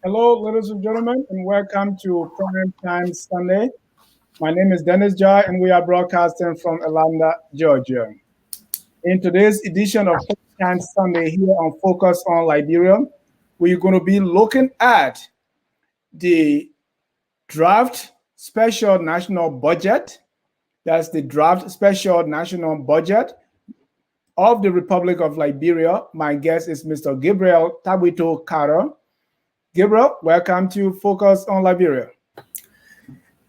Hello, ladies and gentlemen, and welcome to Prime Time Sunday. My name is Dennis Jai, and we are broadcasting from Atlanta, Georgia. In today's edition of Prime Time Sunday here on Focus on Liberia, we're going to be looking at the draft special national budget. That's the draft special national budget of the Republic of Liberia. My guest is Mr. Gabriel Tabito Carter. Gabriel, welcome to Focus on Liberia.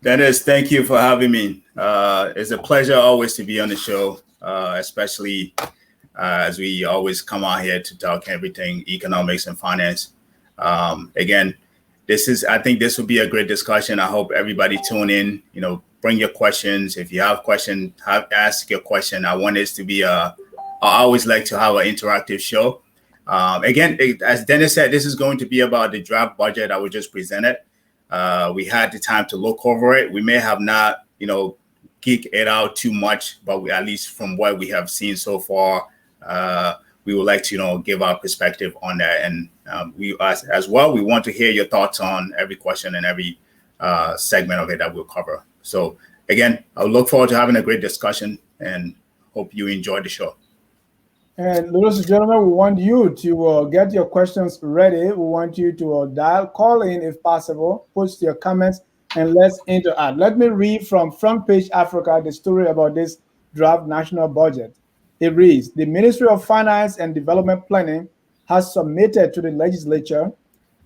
Dennis, thank you for having me. It's a pleasure always to be on the show, especially as we always come out here to talk everything economics and finance. Again, I think this will be a great discussion. I hope everybody tune in, bring your questions. If you have questions, ask your question. I want this to be I always like to have an interactive show. Again, as Dennis said, this is going to be about the draft budget I was just presented. We had the time to look over it. We may have not, geek it out too much, but at least from what we have seen so far, we would like to, give our perspective on that. And we as well, we want to hear your thoughts on every question and every segment of it that we'll cover. So again, I look forward to having a great discussion and hope you enjoy the show. And ladies and gentlemen, we want you to get your questions ready. We want you to call in if possible, post your comments, and let's interact. Let me read from Front Page Africa the story about this draft national budget. It reads, the Ministry of Finance and Development Planning has submitted to the legislature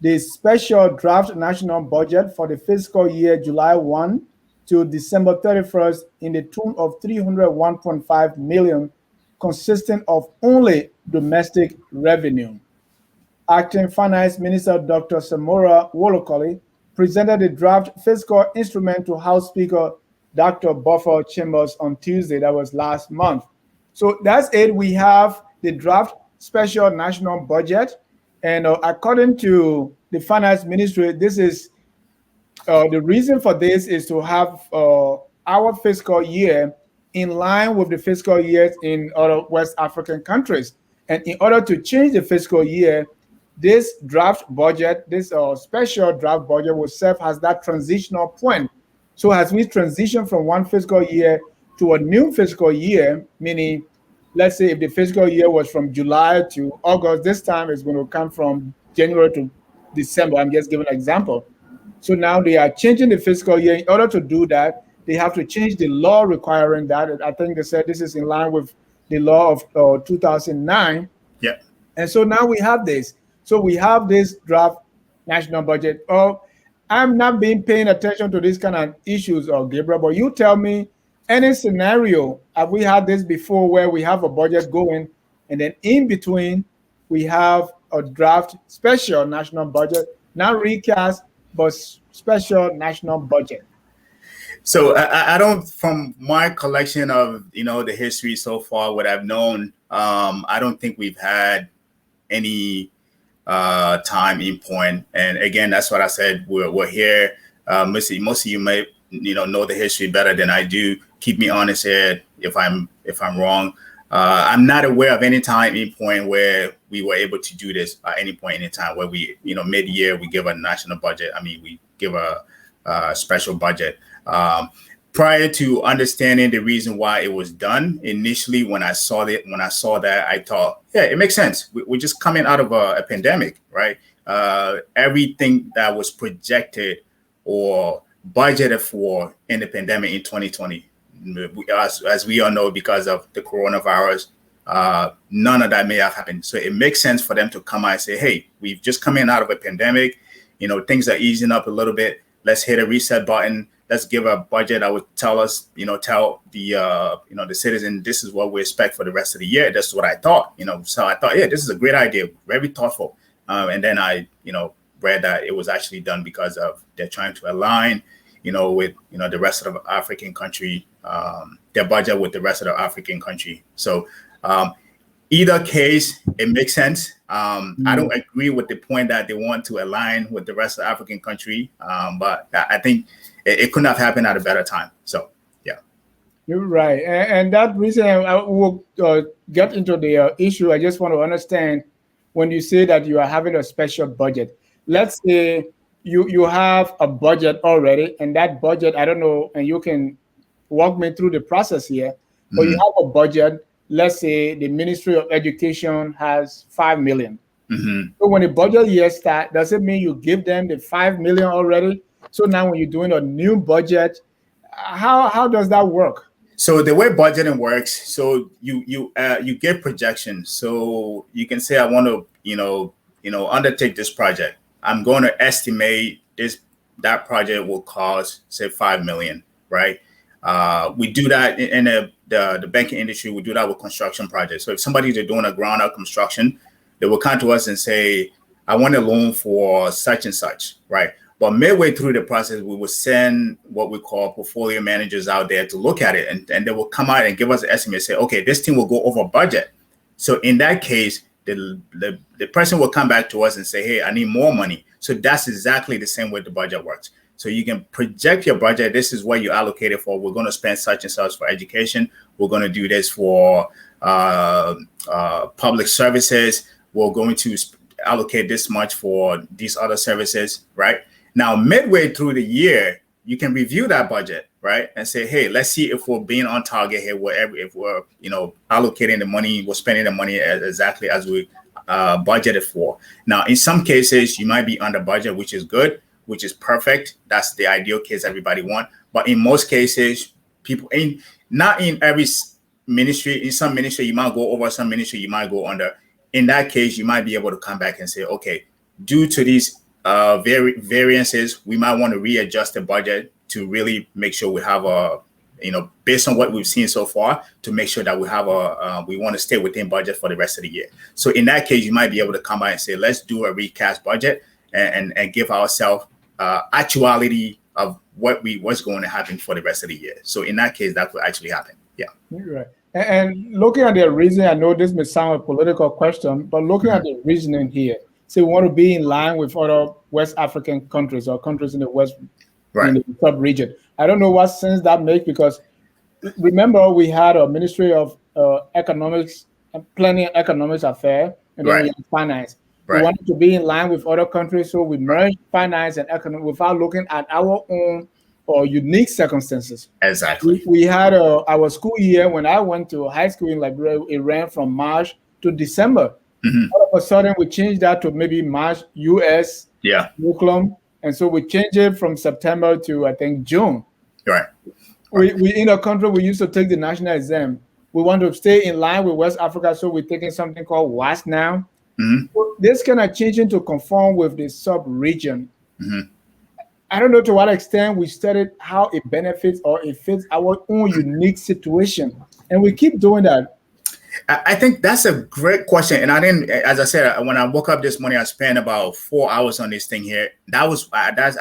the special draft national budget for the fiscal year July 1 to December 31st in the tune of 301.5 million, consisting of only domestic revenue. Acting Finance Minister Dr. Samora Wolokoli presented the draft fiscal instrument to House Speaker Dr. Buffer Chambers on Tuesday. That was last month. So that's it. We have the draft special national budget. And according to the Finance Ministry, this is the reason for this is to have our fiscal year in line with the fiscal years in other West African countries. And in order to change the fiscal year, this draft budget, this special draft budget will serve as that transitional point. So as we transition from one fiscal year to a new fiscal year, meaning, let's say if the fiscal year was from July to August, this time it's going to come from January to December. I'm just giving an example. So now they are changing the fiscal year. In order to do that, they have to change the law requiring that. I think they said this is in line with the law of 2009. Yeah. And so now we have this. So we have this draft national budget. I'm not paying attention to these kind of issues, Gabriel, but you tell me any scenario, have we had this before where we have a budget going and then in between we have a draft special national budget, not recast, but special national budget? So I don't, from my collection of, the history so far, what I've known, I don't think we've had any time in point. And again, that's what I said. We're here. Most of you may, know the history better than I do. Keep me honest here if I'm wrong. I'm not aware of any time in point where we were able to do this at any point in time where we, mid-year, we give a national budget. I mean, we give a special budget. Prior to understanding the reason why it was done, initially when I saw that, I thought, yeah, it makes sense. We're just coming out of a pandemic, right? Everything that was projected or budgeted for in the pandemic in 2020, as we all know, because of the coronavirus, none of that may have happened. So it makes sense for them to come out and say, hey, we've just come in out of a pandemic, things are easing up a little bit. Let's hit a reset button. Let's give a budget that would tell us, tell the, the citizen, this is what we expect for the rest of the year. That's what I thought, So I thought, yeah, this is a great idea, very thoughtful. And then I, read that it was actually done because of they're trying to align, with, the rest of the African country, their budget with the rest of the African country. So either case, it makes sense. I don't agree with the point that they want to align with the rest of the African country, but I think it couldn't have happened at a better time. So, yeah. You're right. And that reason I will get into the issue. I just want to understand when you say that you are having a special budget. let's say you have a budget already, and that budget, I don't know, and you can walk me through the process here, but you Mm-hmm. have a budget. Let's say the Ministry of Education has 5 million. Mm-hmm. So when the budget year start, does it mean you give them the 5 million already? So now when you're doing a new budget, how does that work? So the way budgeting works, so you get projections. So you can say, I want to, undertake this project. I'm going to estimate that project will cost, say, 5 million, right? We do that in the banking industry. We do that with construction projects. So if somebody's doing a ground up construction, they will come to us and say, I want a loan for such and such, right? But midway through the process, we will send what we call portfolio managers out there to look at it, and they will come out and give us an estimate, say, okay, this thing will go over budget. So in that case, the person will come back to us and say, hey, I need more money. So that's exactly the same way the budget works. So you can project your budget. This is what you allocated for. We're going to spend such and such for education. We're going to do this for public services. We're going to allocate this much for these other services, right? Now, midway through the year, you can review that budget, right? And say, hey, let's see if we're being on target here, if we're, allocating the money, we're spending the money exactly as we budgeted for. Now, in some cases, you might be under budget, which is good, which is perfect. That's the ideal case everybody want. But in most cases, not in every ministry, in some ministry, you might go over, some ministry, you might go under. In that case, you might be able to come back and say, okay, due to these variances, we might want to readjust the budget to really make sure we have based on what we've seen so far, to make sure that we want to stay within budget for the rest of the year. So in that case, you might be able to come out and say, let's do a recast budget and give ourselves actuality of what's going to happen for the rest of the year. So in that case, that could actually happen. Yeah. Right. And looking at the reasoning, I know this may sound a political question, but looking at the reasoning here, so we want to be in line with other West African countries or countries in the West, right, in the sub-region. I don't know what sense that makes, because remember we had a Ministry of Economics, Planning and Economics Affairs, and then right, we had finance. Right. We wanted to be in line with other countries, so we merged finance and economics without looking at our own or unique circumstances. Exactly. We had our school year when I went to high school in Liberia. It ran from March to December. Mm-hmm. All of a sudden, we changed that to maybe March, US, curriculum, and so we changed it from September to, I think, June. Right. We in a country, we used to take the national exam. We want to stay in line with West Africa, so we're taking something called WASC now. Mm-hmm. So this kind of changing to conform with the sub-region. Mm-hmm. I don't know to what extent we studied how it benefits or it fits our own unique situation, and we keep doing that. I think that's a great question. And I didn't, as I said, when I woke up this morning, I spent about 4 hours on this thing here. I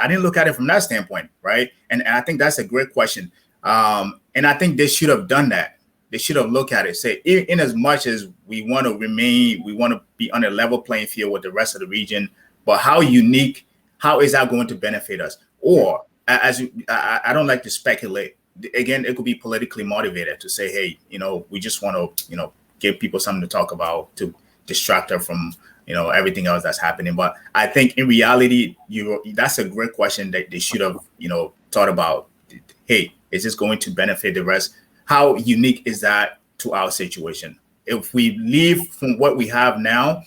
didn't look at it from that standpoint, right? And I think that's a great question. And I think they should have done that. They should have looked at it, say, in as much as we want to be on a level playing field with the rest of the region, but how is that going to benefit us? Or I don't like to speculate. Again, it could be politically motivated to say, hey, we just want to, give people something to talk about to distract her from, everything else that's happening. But I think in reality, that's a great question that they should have, thought about. Hey, is this going to benefit the rest? How unique is that to our situation? If we leave from what we have now,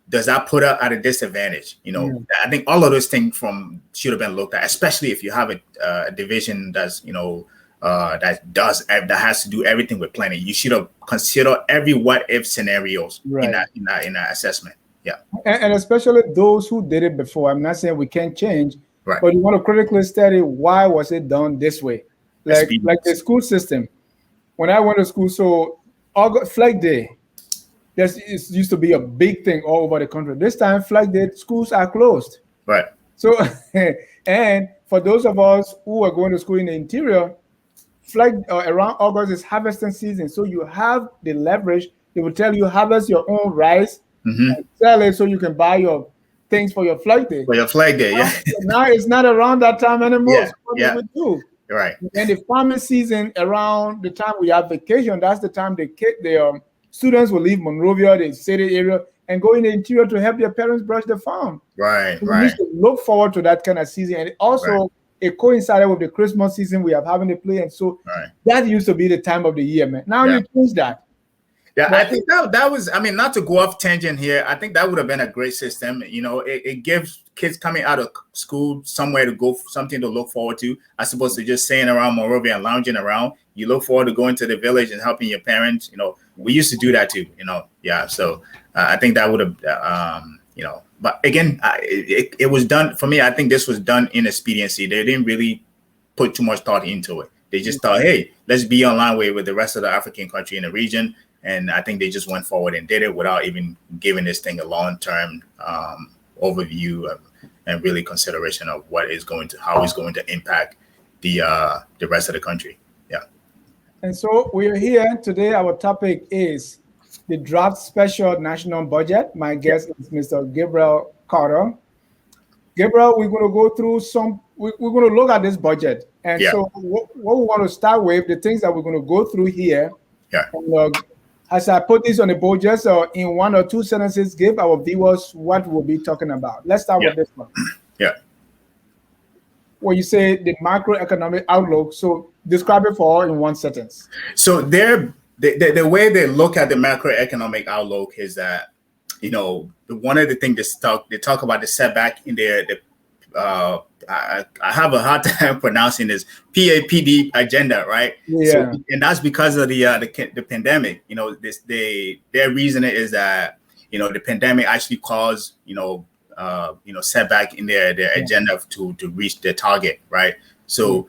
does that put us at a disadvantage? I think all of those things should have been looked at, especially if you have a division that's, that has to do everything with planning. You should have considered every what if scenarios in that assessment. Yeah. And especially those who did it before. I'm not saying we can't change, right, but you want to critically study why was it done this way? Like the school system. When I went to school, so Flag Day, it used to be a big thing all over the country. This time, Flag Day, schools are closed. Right. So, and for those of us who are going to school in the interior, around August is harvesting season. So you have the leverage. They will tell you harvest your own rice and sell it so you can buy your things for your Flag Day. For your Flag Day, yeah. Now it's not around that time anymore. Yeah, so what do we do? Right. And the farming season, around the time we have vacation, that's the time the students will leave Monrovia, the city area, and go in the interior to help their parents brush the farm. Right, We right, used to look forward to that kind of season, and also it coincided with the Christmas season we have having to play, and so right. that used to be the time of the year, man. Now Yeah. you change that. Yeah, I But think that was, I mean, not to go off tangent here, I think that would have been a great system. You know, it gives kids coming out of school somewhere to go, something to look forward to, as opposed to just staying around Monrovia and lounging around. You look forward to going to the village and helping your parents. You know, we used to do that too, you know. Yeah, so I think that would have, you know, but again, it was done, for me, I think this was done in expediency. They didn't really put too much thought into it. They just thought, hey, let's be on line with the rest of the African country in the region. And I think they just went forward and did it without even giving this thing a long-term overview and really consideration of what is going to, how it's going to impact the rest of the country. Yeah. And so we are here today. Our topic is the draft special national budget. My guest is Mr. Gabriel Carter. Gabriel, we're going to go through we're going to look at this budget. And so what we want to start with, the things that we're going to go through here. Yeah. And, as I put this on the board, just in one or two sentences, give our viewers what we'll be talking about. Let's start with this one. Yeah. Where you say the macroeconomic outlook. So describe it for all in one sentence. So the way they look at the macroeconomic outlook is that, you know, one of the things they talk about the setback in their I have a hard time pronouncing this PAPD agenda, right? Yeah. So, and that's because of the pandemic. You know, their reasoning is that, you know, the pandemic actually caused, you know, setback in their agenda to reach their target, right? So,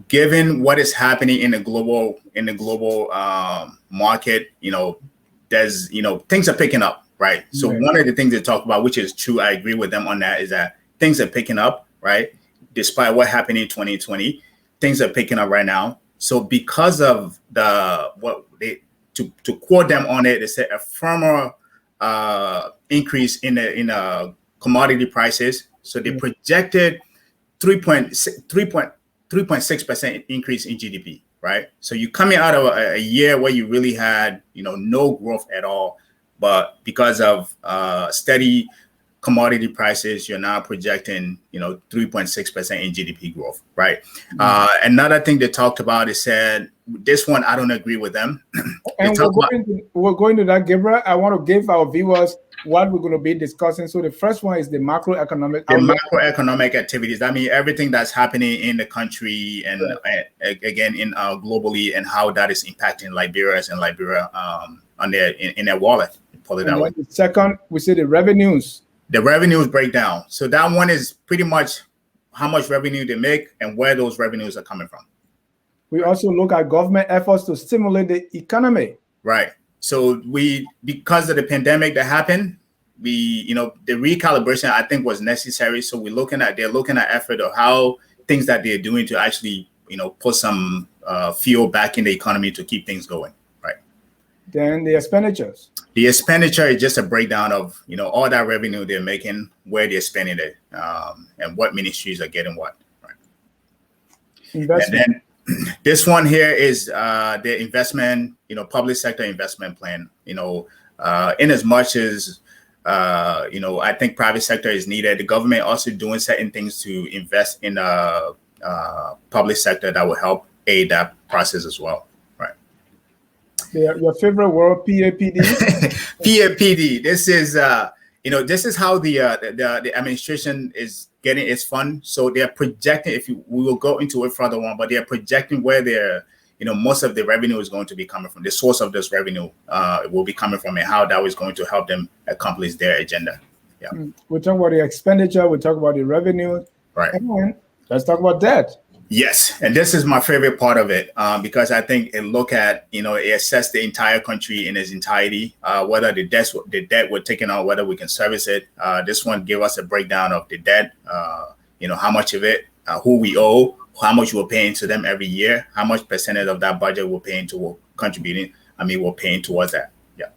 given what is happening in the global market, you know, there's, you know, things are picking up, right? So one of the things they talk about, which is true, I agree with them on that, is that things are picking up, right? Despite what happened in 2020, things are picking up right now. So because of to quote them on it, they said a firmer increase in the commodity prices. So they projected 3.6% increase in GDP, right? So you're coming out of a year where you really had, you know, no growth at all, but because of steady commodity prices, you're now projecting, you know, 3.6% in GDP growth, right? Another thing they talked about is said, this one, I don't agree with them. And we're going to that, Gabriel. I want to give our viewers what we're going to be discussing. So the first one is the macroeconomic outlook. Macroeconomic activities. I mean, everything that's happening in the country and again, in globally, and how that is impacting Liberians and Liberia on in their wallet. Pull it that way. The second, we see the revenues. The revenues breakdown. So that one is pretty much how much revenue they make and where those revenues are coming from. We also look at government efforts to stimulate the economy. Right. So because of the pandemic that happened, you know, the recalibration I think was necessary. So they're looking at effort of how things that they're doing to actually, you know, put some fuel back in the economy to keep things going. Right. Then the expenditures. The expenditure is just a breakdown of, you know, all that revenue they're making, where they're spending it, and what ministries are getting what. Right. Investment. And then this one here is the investment, you know, public sector investment plan. You know, in as much as you know, I think private sector is needed. The government also doing certain things to invest in the public sector that will help aid that process as well. Your favorite word, PAPD? PAPD. This is, you know, this is how the administration is getting its fund. So they're projecting, we will go into it further on, but they're projecting where you know, most of the revenue is going to be coming from. The source of this revenue will be coming from, and how that is going to help them accomplish their agenda. Yeah. We'll talk about the expenditure. We'll talk about the revenue. Right. And let's talk about debt. Yes, and this is my favorite part of it because I think it assess the entire country in its entirety, whether the debt we're taking on, whether we can service it. This one give us a breakdown of the debt, you know, how much of it, who we owe, how much we're paying to them every year, how much percentage of that budget we're paying we're paying towards that. Yeah.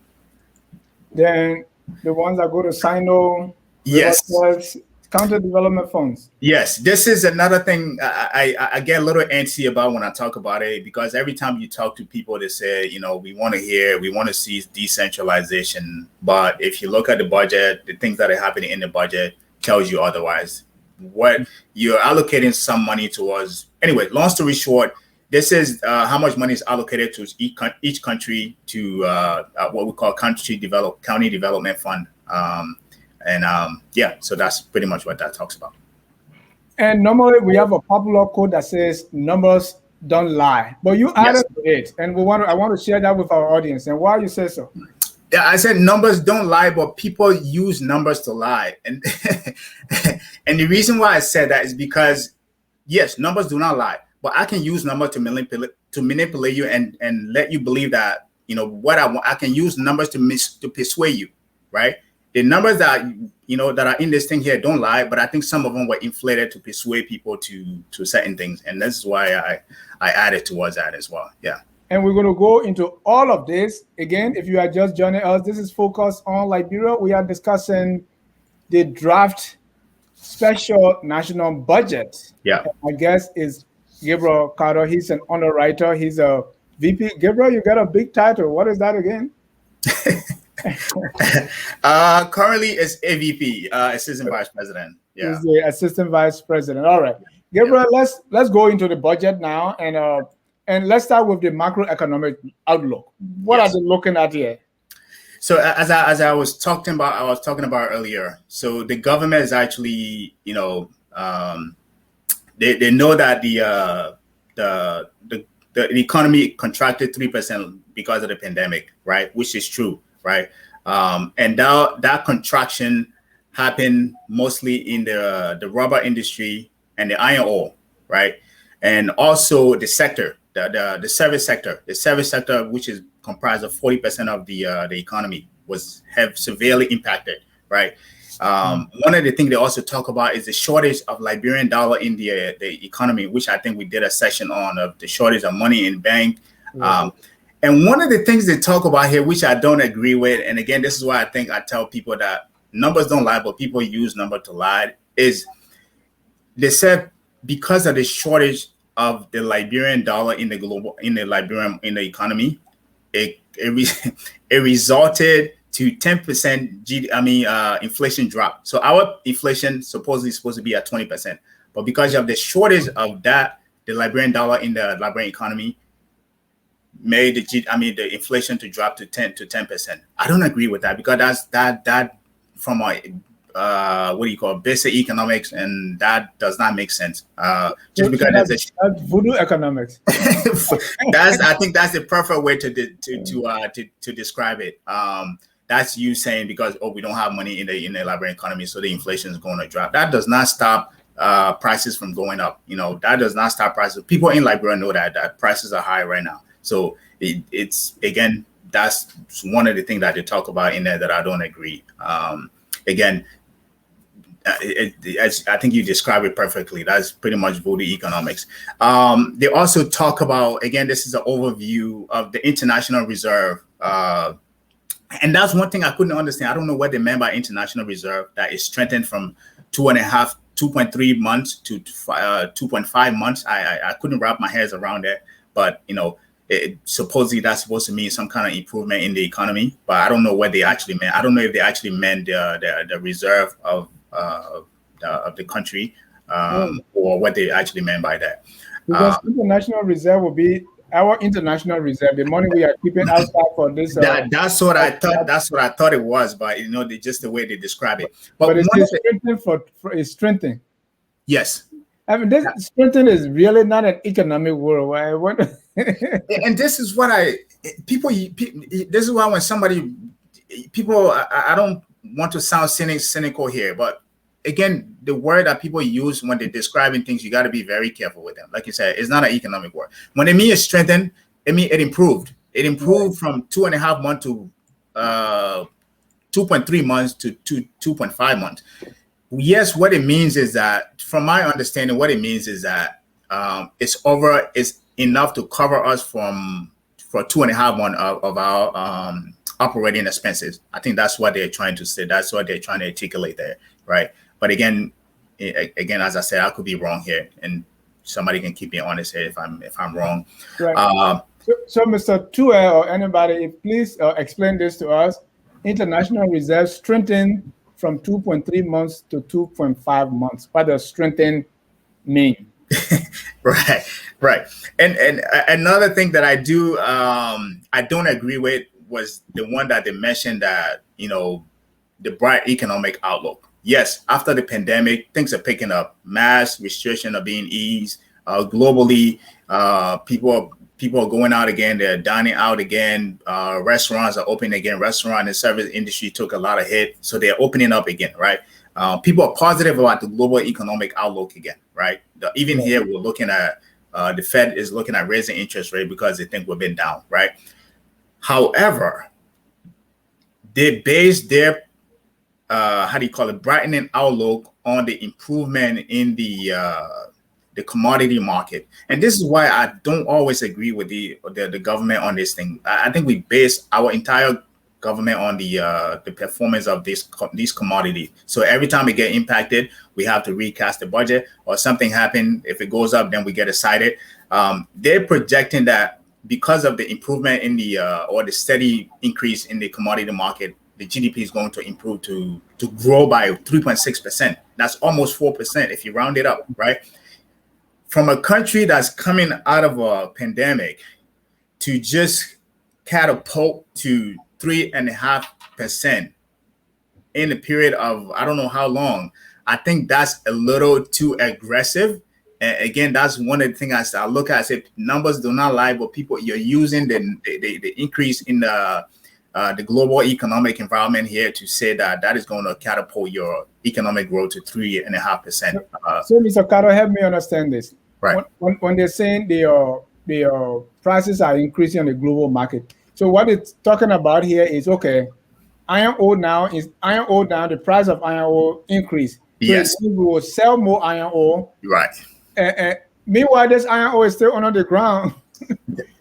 Then the ones that go to Sino. Yes. Counter development funds. Yes, this is another thing I get a little antsy about when I talk about it, because every time you talk to people, they say, we want to see decentralization. But if you look at the budget, the things that are happening in the budget tells you otherwise. What you're allocating some money towards. Anyway, long story short, this is how much money is allocated to each country to what we call county development fund. So that's pretty much what that talks about. And normally we have a popular quote that says numbers don't lie, but you added to it, and I want to share that with our audience. And why you say so? Yeah, I said numbers don't lie, but people use numbers to lie. And and the reason why I said that is because, yes, numbers do not lie, but I can use numbers to manipulate you and let you believe that, what I want. I can use numbers to persuade you, right? The numbers that that are in this thing here don't lie, but I think some of them were inflated to persuade people to certain things, and this is why I added towards that as well. Yeah. And we're going to go into all of this again. If you are just joining us, this is Focus on Liberia. We are discussing the draft special national budget. Yeah. And my guest is Gabriel Carter. He's an underwriter. He's a VP. Gabriel, you got a big title. What is that again? Currently it's AVP, Assistant Vice President. Yeah. He's the Assistant Vice President. All right. Gabriel, let's go into the budget now, and let's start with the macroeconomic outlook. What are they looking at here? So as I was talking about earlier, so the government is actually, they know that the economy contracted 3% because of the pandemic, right? Which is true, right? And that contraction happened mostly in the rubber industry and the iron ore, right? And also the sector, the service sector, which is comprised of 40% of the economy, have severely impacted, right? One of the things they also talk about is the shortage of Liberian dollar in the economy, which I think we did a session on, of the shortage of money in bank. And one of the things they talk about here, which I don't agree with, and again, this is why I think I tell people that numbers don't lie, but people use numbers to lie, is they said because of the shortage of the Liberian dollar in the economy, it resulted to 10% inflation drop. So our inflation supposedly is supposed to be at 20%, but because of the shortage of that, the Liberian dollar in the Liberian economy made the inflation to drop to 10%. I don't agree with that, because that from a basic economics, and that does not make sense. Just because that's voodoo economics. I think that's the perfect way to describe it. That's you saying because we don't have money in the Liberian economy, so the inflation is going to drop. That does not stop prices from going up. That does not stop prices. People in Liberia know that prices are high right now. So it's again, that's one of the things that they talk about in there that I don't agree. Again, I think you described it perfectly. That's pretty much voodoo economics. They also talk about, again, this is an overview of the international reserve. And that's one thing I couldn't understand. I don't know what they meant by international reserve, that is strengthened from 2.3 months to 2.5 months. I couldn't wrap my head around that, but supposedly that's supposed to mean some kind of improvement in the economy, but I don't know what they actually meant. I don't know if they actually meant the reserve of the country, or what they actually meant by that. Because international reserve will be our international reserve, the money we are keeping outside for this. That's what I thought. That's what I thought it was, but just the way they describe it. But it's strengthening strengthening. Yes. I mean, this strengthening is really not an economic word. Right? And this is what this is why when I don't want to sound cynical here, but again, the word that people use when they're describing things, you got to be very careful with them. Like you said, it's not an economic word. When they mean it's strengthened, it means it improved. It improved from 2.5 months to 2.3 months to 2.5 months. Yes, what it means is that, from my understanding, what it means is that it's enough to cover us for 2.5 months of our operating expenses. I think that's what they're trying to say. That's what they're trying to articulate there, right? But again, again, as I said, I could be wrong here, and somebody can keep me honest here if I'm wrong. Right. So Mr. Tue or anybody, please explain this to us. International reserves strengthened from 2.3 months to 2.5 months. What does strengthen mean? Right. And another thing that I don't agree with was the one that they mentioned, that the bright economic outlook. Yes, after the pandemic, things are picking up. Mass restrictions are being eased globally. People are going out again. They're dining out again. Restaurants are opening again. Restaurant and service industry took a lot of hit, so they're opening up again, right? People are positive about the global economic outlook again, right? Even here, we're looking at the Fed is looking at raising interest rate because they think we've been down, right? However, they base their brightening outlook on the improvement in the commodity market. And this is why I don't always agree with the government on this thing. I think we base our entire government on the performance of these commodities. So every time we get impacted, we have to recast the budget, or something happen. If it goes up, then we get excited. They're projecting that because of the improvement in the or the steady increase in the commodity market, the GDP is going to improve to grow by 3.6%. That's almost 4% if you round it up, right? From a country that's coming out of a pandemic to just catapult to 3.5% in a period of I don't know how long, I think that's a little too aggressive. And again, that's one of the things I look at. I say numbers do not lie, but you're using the increase in the global economic environment here to say that is going to catapult your economic growth to 3.5%. So, Mr. Carter, help me understand this. Right. When they're saying the prices are increasing on the global market, so what it's talking about here is, okay, iron ore now, the price of iron ore increased. Yes. So we will sell more iron ore. Right. Meanwhile, this iron ore is still under the ground.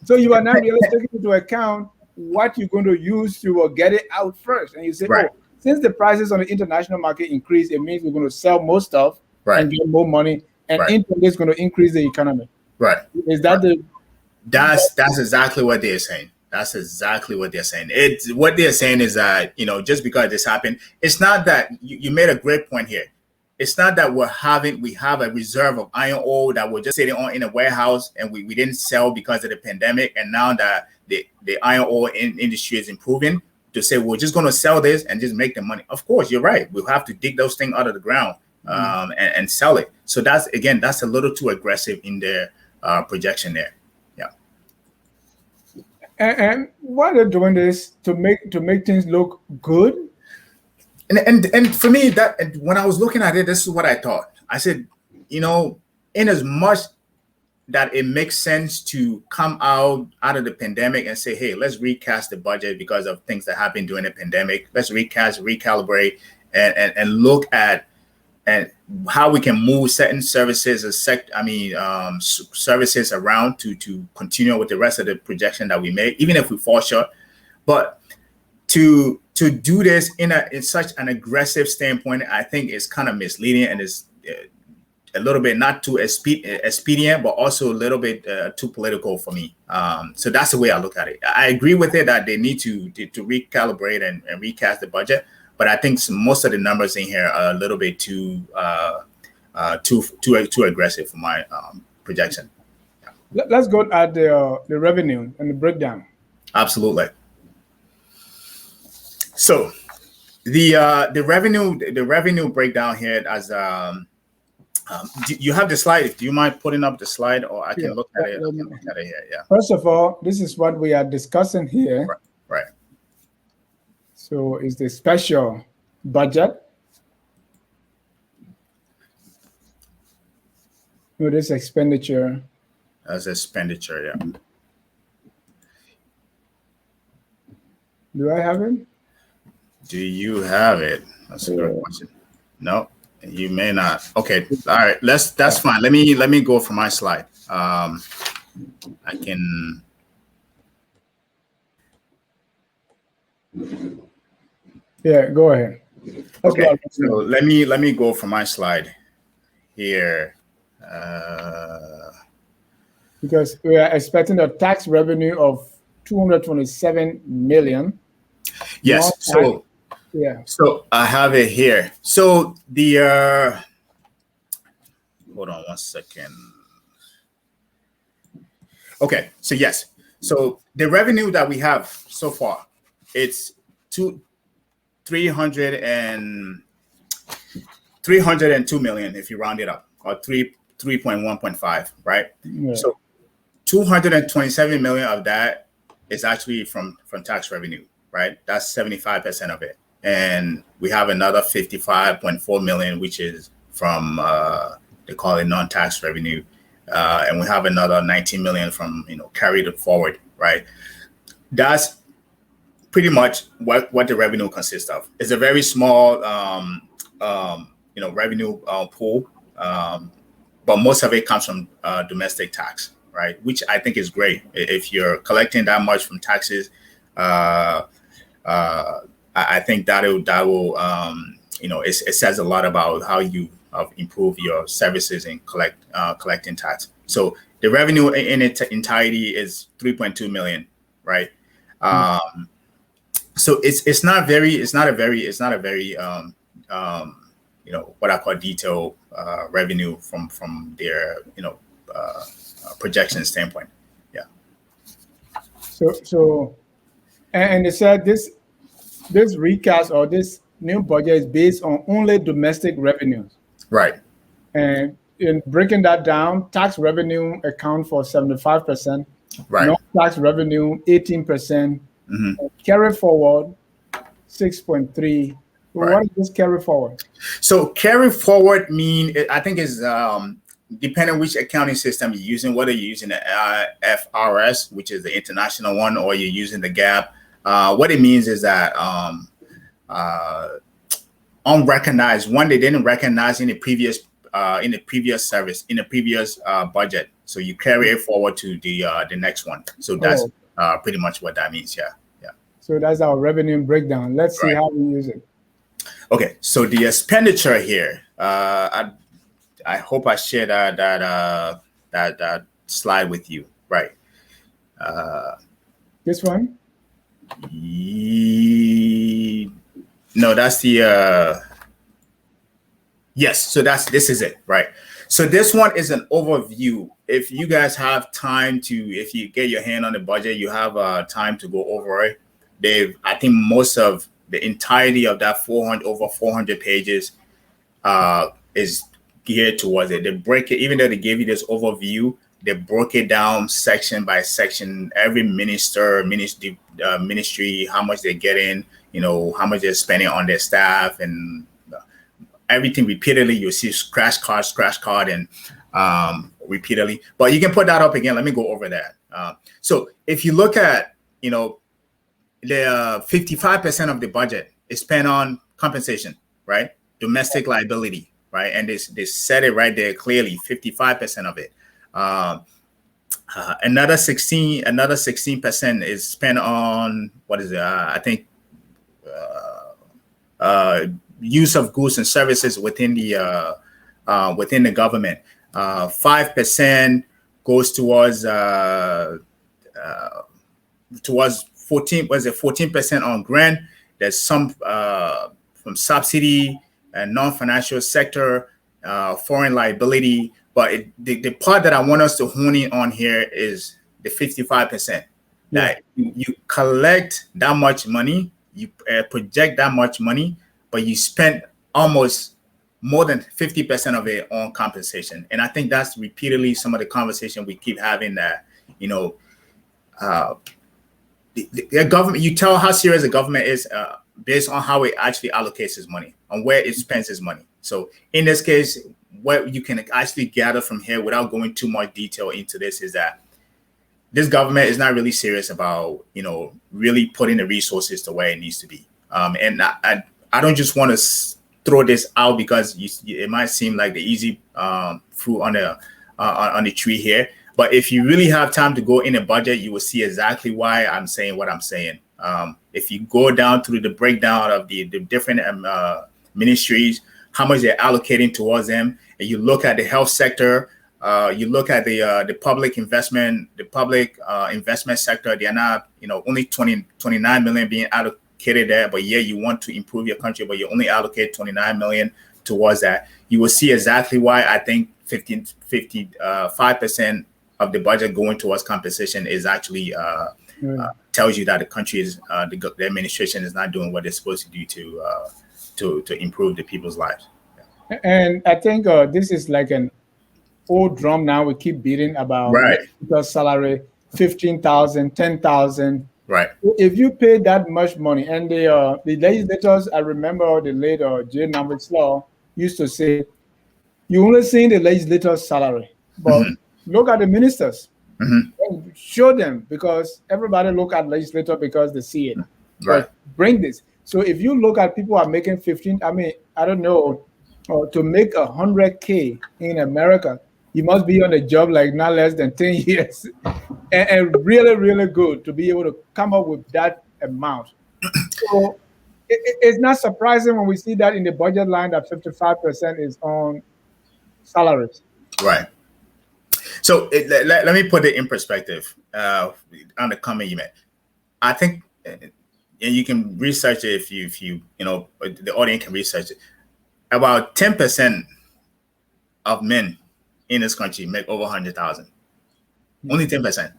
So you are not really taking into account what you're going to use to get it out first. And you say, right. Oh, since the prices on the international market increase, it means we're going to sell more stuff and get more money. And interest is going to increase the economy. Right. Is that That's exactly what they're saying. That's exactly what they're saying. What they're saying is that, just because this happened, it's not that you made a great point here. It's not that we have a reserve of iron ore that we're just sitting on in a warehouse and we didn't sell because of the pandemic. And now that the iron ore industry is improving, to say we're just going to sell this and just make the money. Of course, you're right. We'll have to dig those things out of the ground and sell it. So that's a little too aggressive in their projection there. Yeah. And why they're doing this to make things look good? And for me, that when I was looking at it, this is what I thought. I said, in as much that it makes sense to come out of the pandemic and say, hey, let's recast the budget because of things that happened during the pandemic. Let's recalibrate, and look at how we can move certain services services around to continue with the rest of the projection that we make, even if we fall short. But to do this in such an aggressive standpoint, I think is kind of misleading and is a little bit not too expedient, but also a little bit too political for me. So that's the way I look at it. I agree with it that they need to recalibrate and recast the budget, but I think most of the numbers in here are a little bit too aggressive for my projection. Let's go at the revenue and the breakdown. Absolutely. So the revenue breakdown here as you have the slide. Do you mind putting up the slide, or I can look at it? Here. Yeah. First of all, this is what we are discussing here. Right. So it's the special budget. No, this expenditure. That's expenditure, yeah. Do I have it? Do you have it? That's a good question. No. You may not. Okay. All right. That's fine. Let me go for my slide. I can. Yeah, go ahead. Okay. So let me go for my slide. here. Because we are expecting a tax revenue of 227 million. Yes. So yeah. So I have it here. So the hold on one second. Okay. So yes. So the revenue that we have so far, it's 302 million if you round it up, or 3.1.5, right? Yeah. So 227 million of that is actually from tax revenue, right? That's 75% of it. And we have another 55.4 million, which is from they call it non-tax revenue. And we have another 19 million from, carried it forward, right? That's pretty much what the revenue consists of. It's a very small revenue pool, but most of it comes from domestic tax, right? Which I think is great. If you're collecting that much from taxes, I think that will it says a lot about how you improve your services in collecting tax. So the revenue in its entirety is 3.2 million, right? So it's not a very what I call detailed revenue from their projection standpoint. Yeah. So and they said this recast or this new budget is based on only domestic revenues. Right. And in breaking that down, tax revenue account for 75%, right. non-tax revenue 18%, carry forward 6.3. Right. What is this carry forward? So carry forward I think is depending on which accounting system you're using, whether you're using the FRS, which is the international one, or you're using the GAAP. What it means is that unrecognized, one they didn't recognize in the previous service, in the previous budget. So you carry it forward to the next one. So that's pretty much what that means. Yeah. So that's our revenue breakdown. Let's see how we use it. Okay. So the expenditure here, I hope I shared that slide with you. Right. This one? No, that's the yes. So this is it, right? So this one is an overview. If you guys have time if you get your hand on the budget, you have time to go over it. I think most of the entirety of that over 400 pages is geared towards it. They break it, even though they gave you this overview, they broke it down section by section. Every ministry, how much they're getting, how much they're spending on their staff, and everything repeatedly. You see crash card, and repeatedly. But you can put that up again. Let me go over that. So if you look at, the 55% of the budget is spent on compensation, right? Domestic liability, right? And they said it right there clearly, 55% of it. Another 16% is spent on I think use of goods and services within the government. 5% goes towards 14% on grant. There's some from subsidy and non-financial sector, foreign liability. But the part that I want us to hone in on here is the 55%. That you collect that much money, you project that much money, but you spend almost more than 50% of it on compensation. And I think that's repeatedly some of the conversation we keep having, that, the government, you tell how serious the government is based on how it actually allocates its money, on where it spends its money. So in this case, what you can actually gather from here, without going too much detail into this, is that this government is not really serious about, really putting the resources to where it needs to be. And I don't just want to throw this out because it might seem like the easy fruit on the tree here. But if you really have time to go in a budget, you will see exactly why I'm saying what I'm saying. If you go down through the breakdown of the different ministries, how much they're allocating towards them, and you look at the health sector, you look at the public investment sector, they're not, only 29 million being allocated there, but yeah, you want to improve your country, but you only allocate 29 million towards that. You will see exactly why I think 55% of the budget going towards compensation is actually tells you that the country is the administration is not doing what they're supposed to do to improve the people's lives. And I think this is like an old drum now we keep beating about Right. salary, 15,000, 10,000. Right. If you pay that much money, and the legislators, I remember the late J. Nambi's law used to say, you only see the legislator's salary, but look at the ministers. Show them, because everybody look at legislator because they see it. Right. But bring this. So if you look at people are making 15, I mean, I don't know, to make 100K in America, you must be on a job like not less than 10 years, and really, really good to be able to come up with that amount. So it's not surprising when we see that in the budget line that 55% is on salaries. Right. So let me put it in perspective on the comment you made. I think, and you can research it if you the audience can research it. About 10% of men in this country make over 100,000. Only 10%.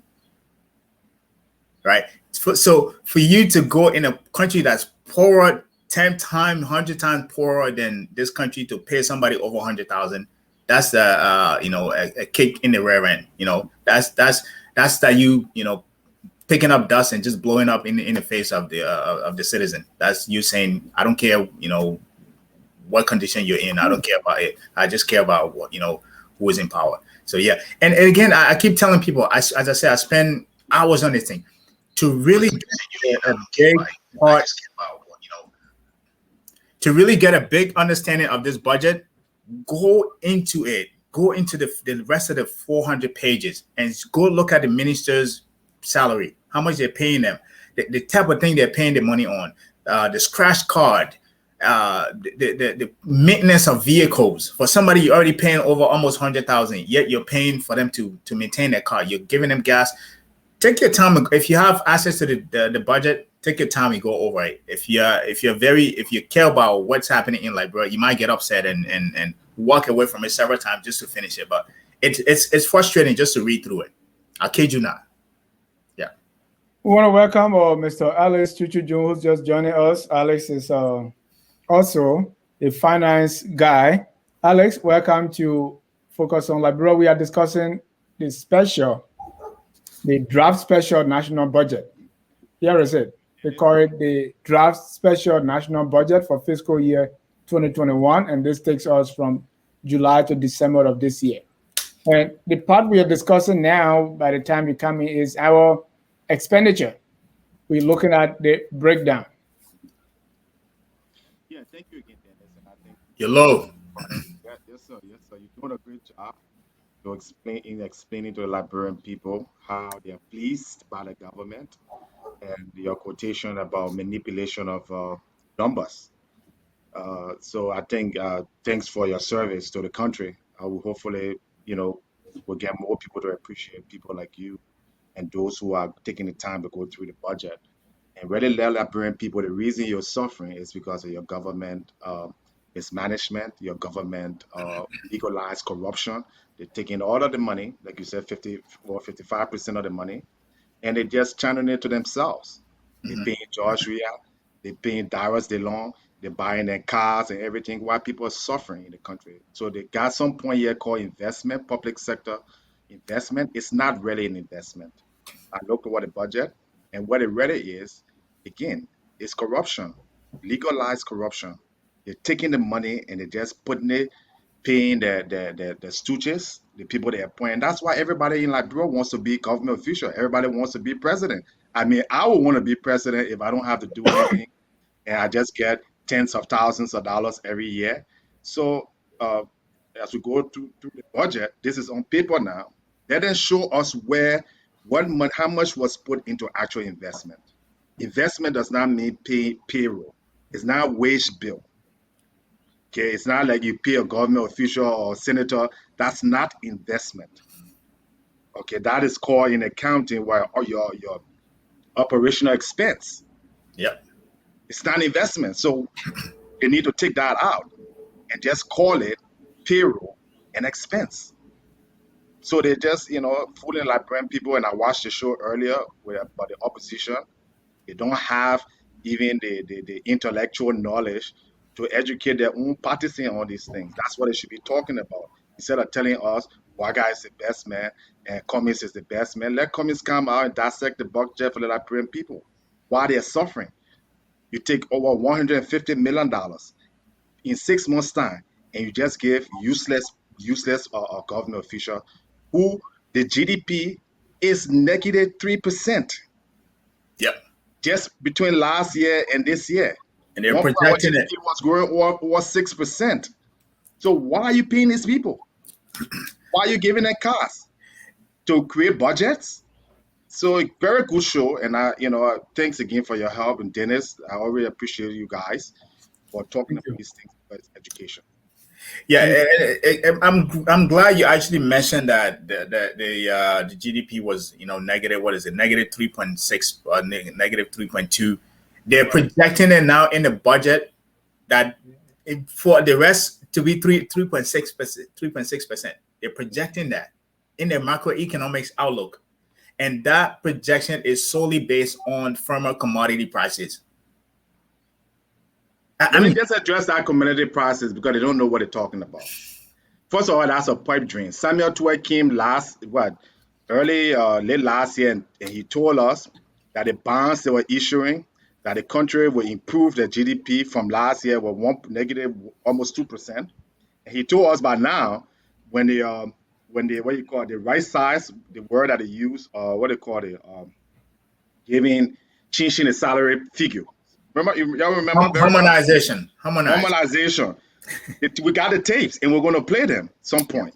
Right. So for you to go in a country that's poorer, 10 times, 100 times poorer than this country, to pay somebody over 100,000, that's a kick in the rear end. That's that you picking up dust and just blowing up in the face of the citizen. That's you saying, I don't care, what condition you're in. I don't care about it. I just care about what, who is in power. So yeah. And again, I keep telling people, as I say, I spend hours on this thing to really get a big part, to really get a big understanding of this budget. Go into it. Go into the rest of the 400 pages and go look at the minister's salary, how much they're paying them, the type of thing they're paying the money on, the scratch card, the maintenance of vehicles. For somebody, you're already paying over almost 100,000, yet you're paying for them to maintain their car. You're giving them gas. Take your time. If you have access to the budget, take your time and go over it. If you care about what's happening in Liberia, you might get upset and walk away from it several times just to finish it. But it's frustrating just to read through it. I kid you not. Yeah. We want to welcome Mr. Alex Chuchu Jun, who's just joining us. Alex is also a finance guy. Alex, welcome to Focus on Liberia. We are discussing the draft special national budget. Here is it. We call it the draft special national budget for fiscal year 2021, and this takes us from July to December of this year. And the part we are discussing now, by the time you come in, is our expenditure. We're looking at the breakdown. Yeah, thank you again, Dennis. And I think You're low. yes, sir. You're doing a great job to explaining to the Liberian people how they are pleased by the government, and your quotation about manipulation of numbers. So I think thanks for your service to the country. I will hopefully, we'll get more people to appreciate people like you and those who are taking the time to go through the budget and really let Liberian people, the reason you're suffering is because of your government mismanagement, your government legalized corruption. They're taking all of the money, like you said, 50 or 55% of the money, and they're just channeling it to themselves. They're paying George Ria, they're paying Darius DeLong, they're buying their cars and everything while people are suffering in the country. So they got some point here called investment, public sector investment. It's not really an investment. I looked at what the budget and what it really is, again, is corruption, legalized corruption. They're taking the money and they're just putting it, paying the stooges, the people they appoint. That's why everybody in Liberia wants to be government official. Everybody wants to be president. I mean, I would want to be president if I don't have to do anything and I just get tens of thousands of dollars every year. So as we go through the budget, this is on paper now. They didn't show us how much was put into actual investment. Investment does not mean payroll. It's not wage bill. Okay, it's not like you pay a government official or senator. That's not investment. Okay, that is called in accounting where your operational expense. Yep. It's not investment. So they need to take that out and just call it payroll and expense. So they just, fooling Liberian people. And I watched the show earlier about the opposition. They don't have even the intellectual knowledge to educate their own partisans on these things. That's what they should be talking about. Instead of telling us Waga is the best man and Cummings is the best man, let Cummings come out and dissect the budget for the Liberian people while they're suffering. You take over $150 million in 6 months' time, and you just give useless government official who the GDP is negative 3%. Yep. Just between last year and this year. And they're One point our projecting it. GDP was growing was 6%. So why are you paying these people? Why are you giving them cars to create budgets? So a very good show, and thanks again for your help. And Dennis, I already appreciate you guys for talking about these things about education. Yeah, I'm glad you actually mentioned that the GDP was negative. What is it? Negative 3.6, negative 3.2. They're projecting it now in the budget that for the rest to be 3.6%. 3.6%. They're projecting that in their macroeconomics outlook, and that projection is solely based on firmer commodity prices. Let me just address that commodity prices because they don't know what they're talking about. First of all, that's a pipe dream. Samuel Tuer came late last year, and he told us that the bonds they were issuing, that the country will improve the GDP from last year with negative almost 2%. And he told us by now when the what you call it, the right size, the word that they use, what they call it, changing the salary figure. Remember, y'all remember harmonization. We got the tapes, and we're going to play them some point.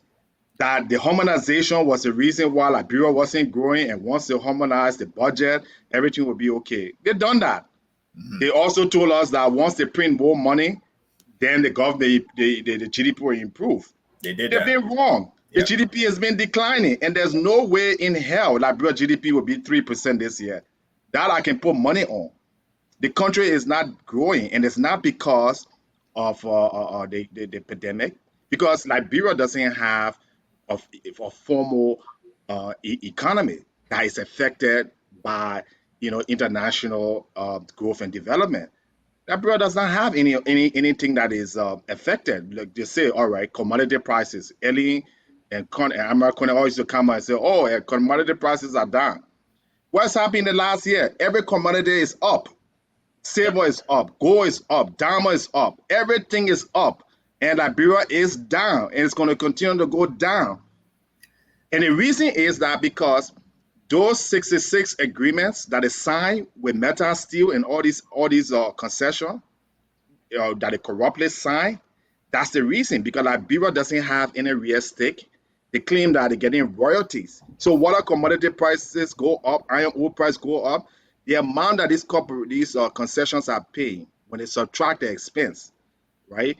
That the harmonization was the reason why Liberia wasn't growing, and once they harmonized the budget, everything will be okay. They've done that. Mm-hmm. They also told us that once they print more money, then the government, the GDP will improve. They've been wrong. Yep. The GDP has been declining, and there's no way in hell Liberia GDP will be 3% this year. That I can put money on. The country is not growing, and it's not because of the pandemic, because Liberia doesn't have a formal economy that is affected by international growth and development. Liberia does not have anything that is affected. Like they say, all right, commodity prices. Ellie and American always come and say, oh, commodity prices are down. What's happened in the last year? Every commodity is up. Silver is up, gold is up, diamond is up, everything is up, and Liberia is down, and it's going to continue to go down. And the reason is that because those 66 agreements that is signed with metal, steel, and all these concessions that they corruptly signed, that's the reason, because Liberia doesn't have any real stake. They claim that they're getting royalties. So water commodity prices go up, iron ore price go up. The amount that these concessions are paying when they subtract the expense, right,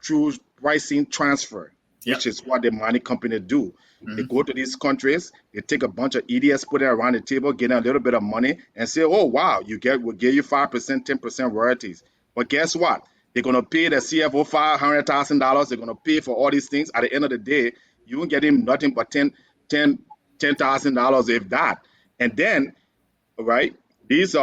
through pricing transfer, which is what the mining company do. Mm-hmm. They go to these countries, they take a bunch of idiots, put it around the table, get a little bit of money, and say, "Oh wow, we'll give you 5%, 10% royalties." But guess what? They're gonna pay the CFO $500,000. They're gonna pay for all these things. At the end of the day, you won't get him nothing but $10,000 if that, and then. Right, these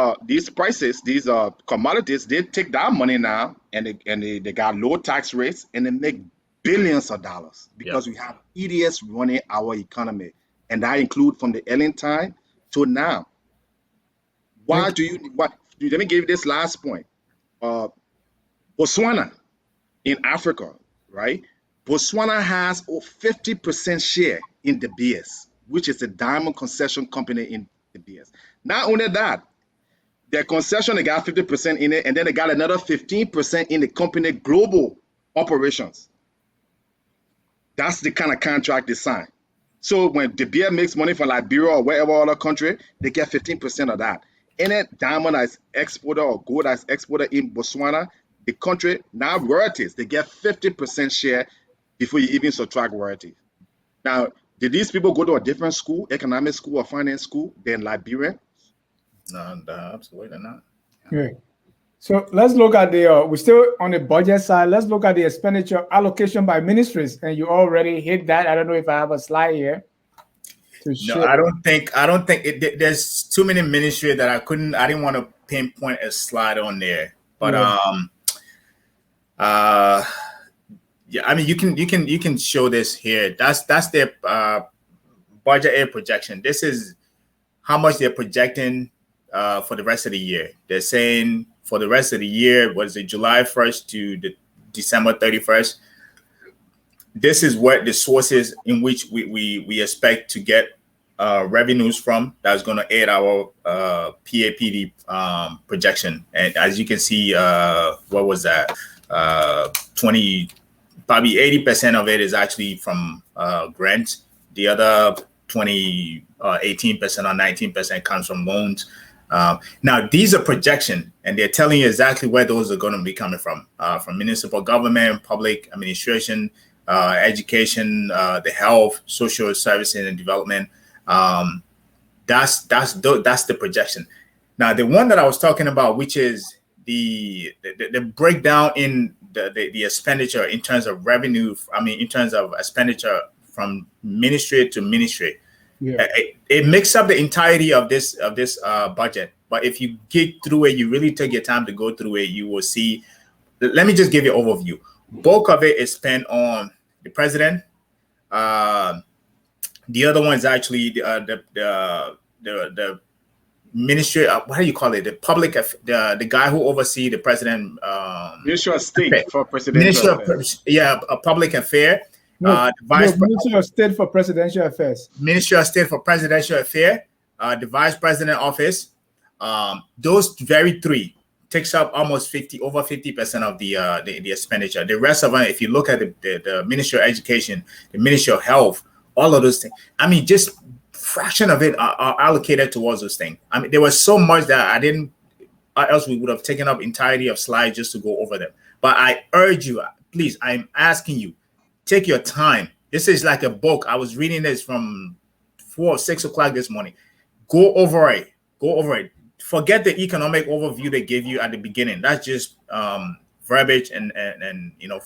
prices, these commodities, they take that money now, and they got low tax rates, and they make billions of dollars because we have idiots running our economy, and that include from the Ellen time to now. Let me give you this last point. Botswana in Africa, right? Botswana has a 50% share in De Beers, which is a diamond concession company in De Beers. Not only that, their concession, they got 50% in it, and then they got another 15% in the company global operations. That's the kind of contract they sign. So when De Beers makes money from Liberia or wherever other country, they get 15% of that. Any diamond as exporter or gold as exporter in Botswana, the country, now royalties, they get 50% share before you even subtract royalties. Now, did these people go to a different school, economic school or finance school than Liberia? No, absolutely not. Yeah. So let's look at the, we're still on the budget side. Let's look at the expenditure allocation by ministries. And you already hit that. I don't know if I have a slide here to No, share. I don't think there's too many ministry that I didn't want to pinpoint a slide on there. But yeah, I mean, you can show this here. That's their budget air projection. This is how much they're projecting for the rest of the year. They're saying for the rest of the year, was it July 1st to the December 31st? This is what the sources in which we expect to get revenues from. That's going to aid our PAPD projection. And as you can see, what was that? 20, probably 80% of it is actually from grants. The other 18% or 19% comes from loans. Now, these are projection, and they're telling you exactly where those are going to be coming from municipal government, public administration, education, the health, social services and development. That's the projection. Now, the one that I was talking about, which is the breakdown in the expenditure in terms of revenue. I mean, in terms of expenditure from ministry to ministry. Yeah. It makes up the entirety of this budget. But if you get through it, you really take your time to go through it, you will see. Let me just give you an overview. Bulk of it is spent on the president. The other one is actually the ministry. What do you call it? The public, the guy who oversees the president. Ministry of State for Presidential Affairs. A public affair. Ministry of State for Presidential Affairs. Ministry of State for Presidential Affairs. The Vice President Office. Those very three takes up almost over 50% of the expenditure. The rest of it, if you look at the Ministry of Education, the Ministry of Health, all of those things. I mean, just fraction of it are allocated towards those things. I mean, there was so much that I didn't, or else we would have taken up entirety of slides just to go over them. But I urge you, please, I'm asking you, take your time. This is like a book. I was reading this from 4 or 6 o'clock this morning. Go over it. Forget the economic overview they gave you at the beginning. That's just verbiage and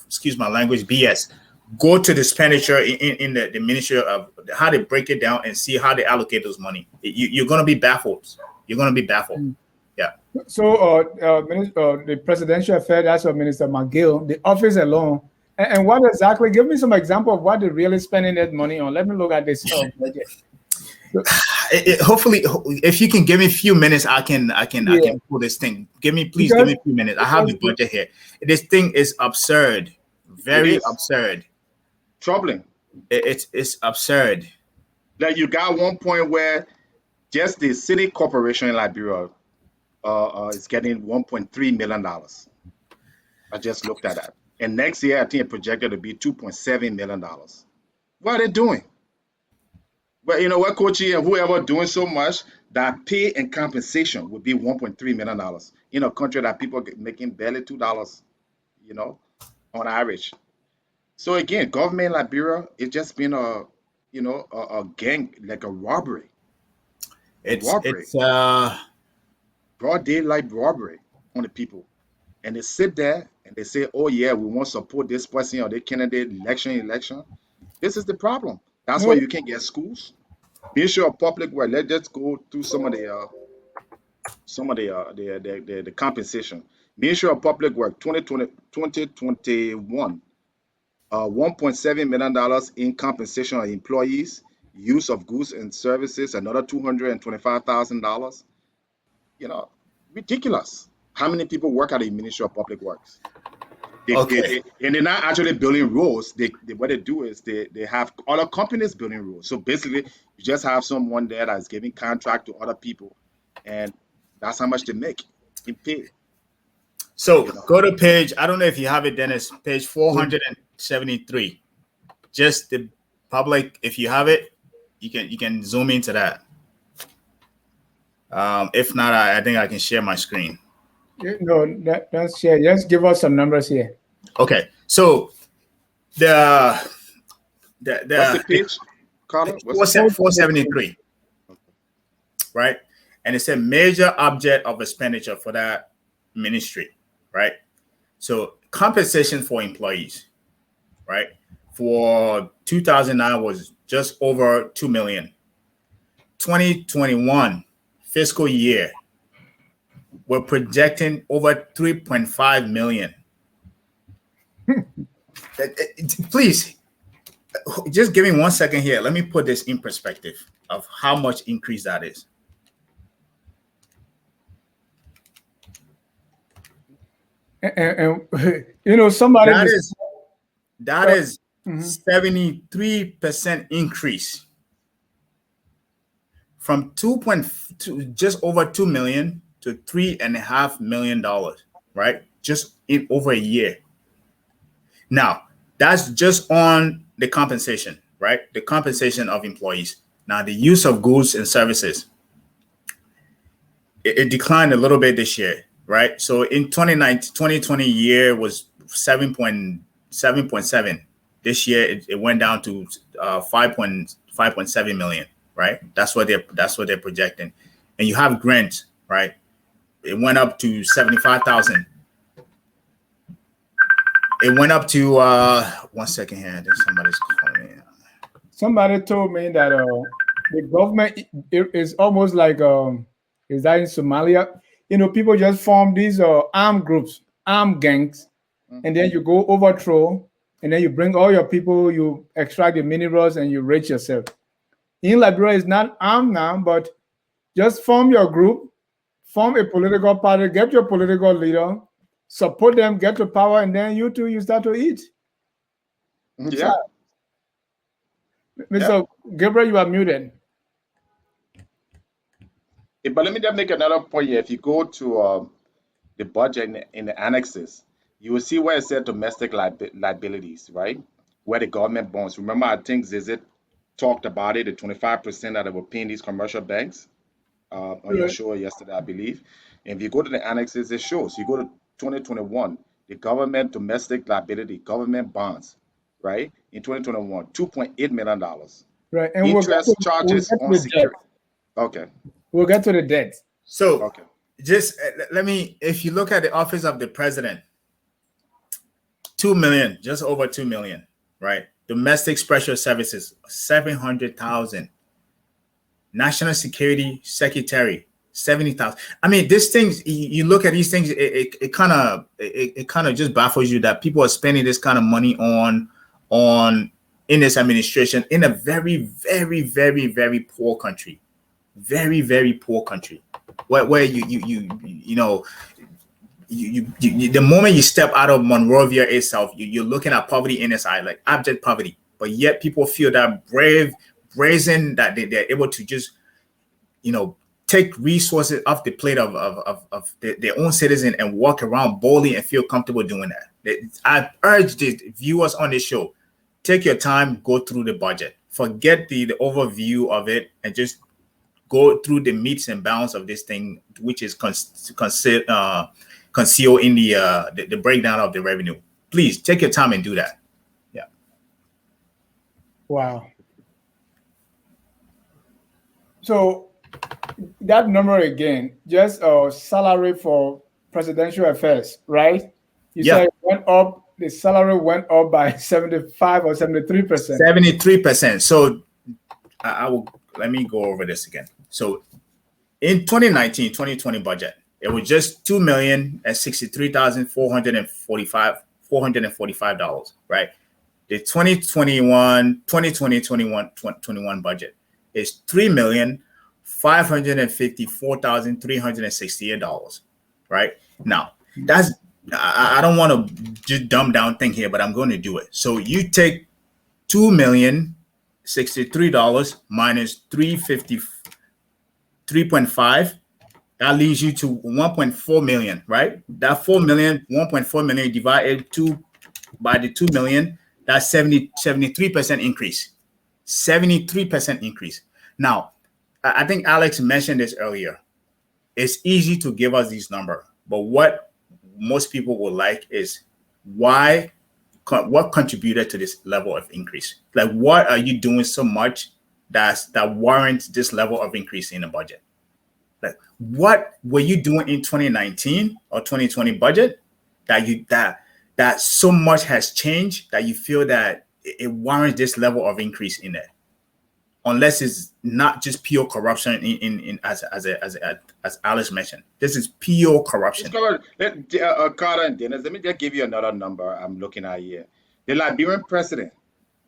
excuse my language, BS. Go to the expenditure in the ministry of how they break it down and see how they allocate those money. You're going to be baffled. Yeah. So the presidential affair, that's what Minister McGill, the office alone. And what exactly, give me some example of what they're really spending that money on. Let me look at this budget. Hopefully, if you can give me a few minutes, I can pull this thing. Give me a few minutes. I have the budget here. This thing is absurd. Very absurd. Troubling. It's absurd. Like you got one point where just the city corporation in Liberia is getting $1.3 million. I just looked at that. And next year, I think it projected to be $2.7 million. What are they doing? But you know what, Kochi and whoever doing so much, that pay and compensation would be $1.3 million in a country that people are making barely $2, on average. So again, government in Liberia, it's just been a gang, like a robbery. It's broad daylight robbery on the people. And they sit there and they say, oh yeah, we want to support this person or the candidate election. This is the problem. That's why you can't get schools. Ministry of Public Works. Let's just go through some of the compensation. Ministry of Public Works 2021, $1.7 million in compensation of employees, use of goods and services, another $225,000. Ridiculous. How many people work at the Ministry of Public Works? And they're not actually building roads. What they do is they have other companies building roads. So basically, you just have someone there that's giving contract to other people, and that's how much they make in pay. So go to page. I don't know if you have it, Dennis. Page 473. Just the public. If you have it, you can zoom into that. If not, I think I can share my screen. No, don't share. Just give us some numbers here. Okay, so the What's the page, Carla? What's the page? 473, right? And it's a major object of expenditure for that ministry, right? So compensation for employees, right? For 2009 was just over 2 million. 2021 fiscal year, we're projecting over 3.5 million. Please, just give me 1 second here. Let me put this in perspective of how much increase that is. And you know, somebody that is 73% increase from 2.2, just over 2 million to $3.5 million, right? Just in over a year. Now, that's just on the compensation, right? The compensation of employees. Now, the use of goods and services, it declined a little bit this year, right? So in 2020 year was 7.7. This year it went down to 5.7 million, right? That's what they're projecting. And you have grants, right? It went up to 75,000. It went up to 1 second here. I think somebody's calling me. Somebody told me that the government is almost like is that in Somalia? You know, people just form these armed groups, armed gangs, and then you go overthrow, and then you bring all your people, you extract the minerals, and you rich yourself. In Liberia, it's not armed now, but just form your group, form a political party, get your political leader, support them, get to power, and then you start to eat. Yeah. Mr. Gabriel, you are muted. But let me just make another point here. If you go to the budget in the annexes, you will see where it said domestic liabilities, right? Where the government bonds. Remember, I think Zizit talked about it, the 25% that they were paying these commercial banks on your show yesterday, I believe. And if you go to the annexes, it shows. You go to 2021, the government domestic liability, government bonds, right? In 2021, $2.8 million. Right. And interest charges on security. Okay. We'll get to the debt. So just let me, if you look at the office of the president, 2 million, just over 2 million, right? Domestic special services, 700,000. National security secretary, 70,000. I mean, these things, you look at these things, it kind of just baffles you that people are spending this kind of money on in this administration in a very, very, very, very poor country. Very, very poor country, where you know, the moment you step out of Monrovia itself, you're looking at poverty in its eye, like abject poverty. But yet people feel that brazen that they're able to just, you know, take resources off the plate of their own citizen and walk around boldly and feel comfortable doing that. I urge the viewers on this show, take your time, go through the budget, forget the overview of it, and just go through the meats and bounds of this thing, which is concealed in the breakdown of the revenue. Please take your time and do that. Yeah. Wow. So that number again, just salary for presidential affairs, right? You said it went up. The salary went up by 75 or 73%. 73%. So I will. Let me go over this again. So in 2019-2020 budget, it was just $2,063,445, right? The 2020-21 budget is $3,554,368, right? Now, that's, I don't want to just dumb down thing here, but I'm going to do it. So you take $2,063 minus 3.5, that leaves you to 1.4 million, right? That 1.4 million divided by the 2 million, that's 73% increase. 73% increase. Now, I think Alex mentioned this earlier. It's easy to give us these numbers, But what most people will like is what contributed to this level of increase? Like, what are you doing so much that warrants this level of increase in the budget? Like, what were you doing in 2019 or 2020 budget that so much has changed that you feel that it warrants this level of increase in there? Unless it's not just pure corruption in as Alice mentioned. This is pure corruption. Carter and Dennis, let me just give you another number I'm looking at here. The Liberian president,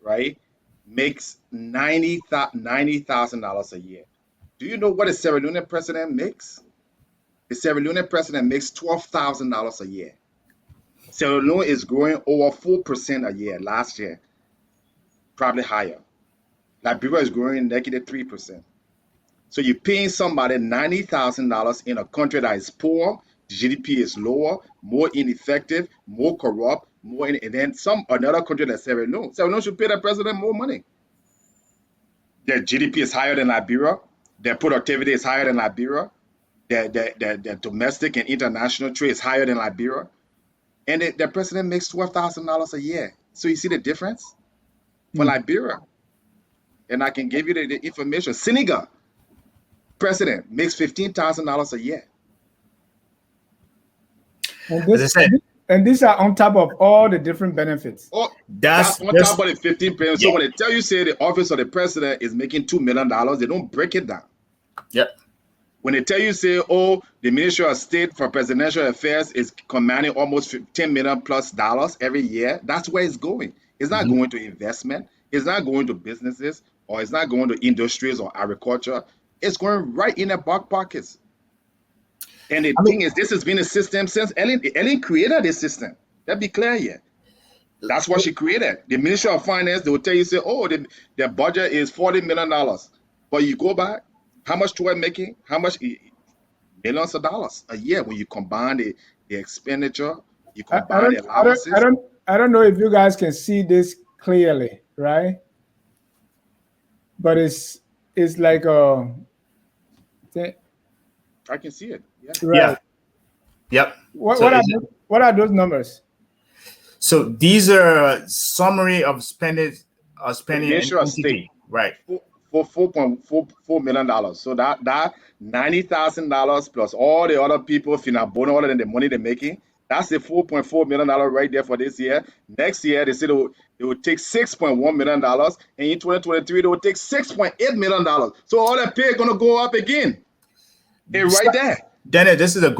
right, makes $90,000 a year. Do you know what a Sierra Leone president makes? The Sierra Leone president makes $12,000 a year. Sierra Leone is growing over 4% a year last year, probably higher. Liberia is growing -3%. So you're paying somebody $90,000 in a country that is poor, the GDP is lower, more ineffective, more corrupt, and then another country like Sierra Leone. Sierra Leone should pay the president more money. Their GDP is higher than Liberia. Their productivity is higher than Liberia. Their domestic and international trade is higher than Liberia. And the president makes $12,000 a year. So you see the difference for Liberia. And I can give you the information. Senegal president makes $15,000 a year. And these are on top of all the different benefits. Oh, that's on top of the 15%. So when they tell you, say the office of the president is making $2 million, they don't break it down. Yep. When they tell you, say, oh, the Ministry of State for Presidential Affairs is commanding almost $10 million plus every year, that's where it's going. It's not going to investment. It's not going to businesses, or it's not going to industries or agriculture. It's going right in their back pockets. And the thing is, this has been a system since Ellen created this system. Let's be clear here. That's what she created. The Ministry of Finance, they will tell you, say, oh, their budget is $40 million. But you go back, how much do I making? How much? Millions of dollars a year when you combine the expenditure, you combine the allowances. I don't know if you guys can see this clearly, right? But it's like I can see it. Yeah. Right. Yeah. Yep. What are those numbers? So these are summary of spending in state, right? For $4.44 million. So that $90,000 plus all the other people, Finabono, other than the money they're making, that's the $4.4 million right there for this year. Next year, they said they will take $6.1 million, and in 2023 they will take $6.8 million. So all that pay is gonna go up again. And right there. Dennis, this is a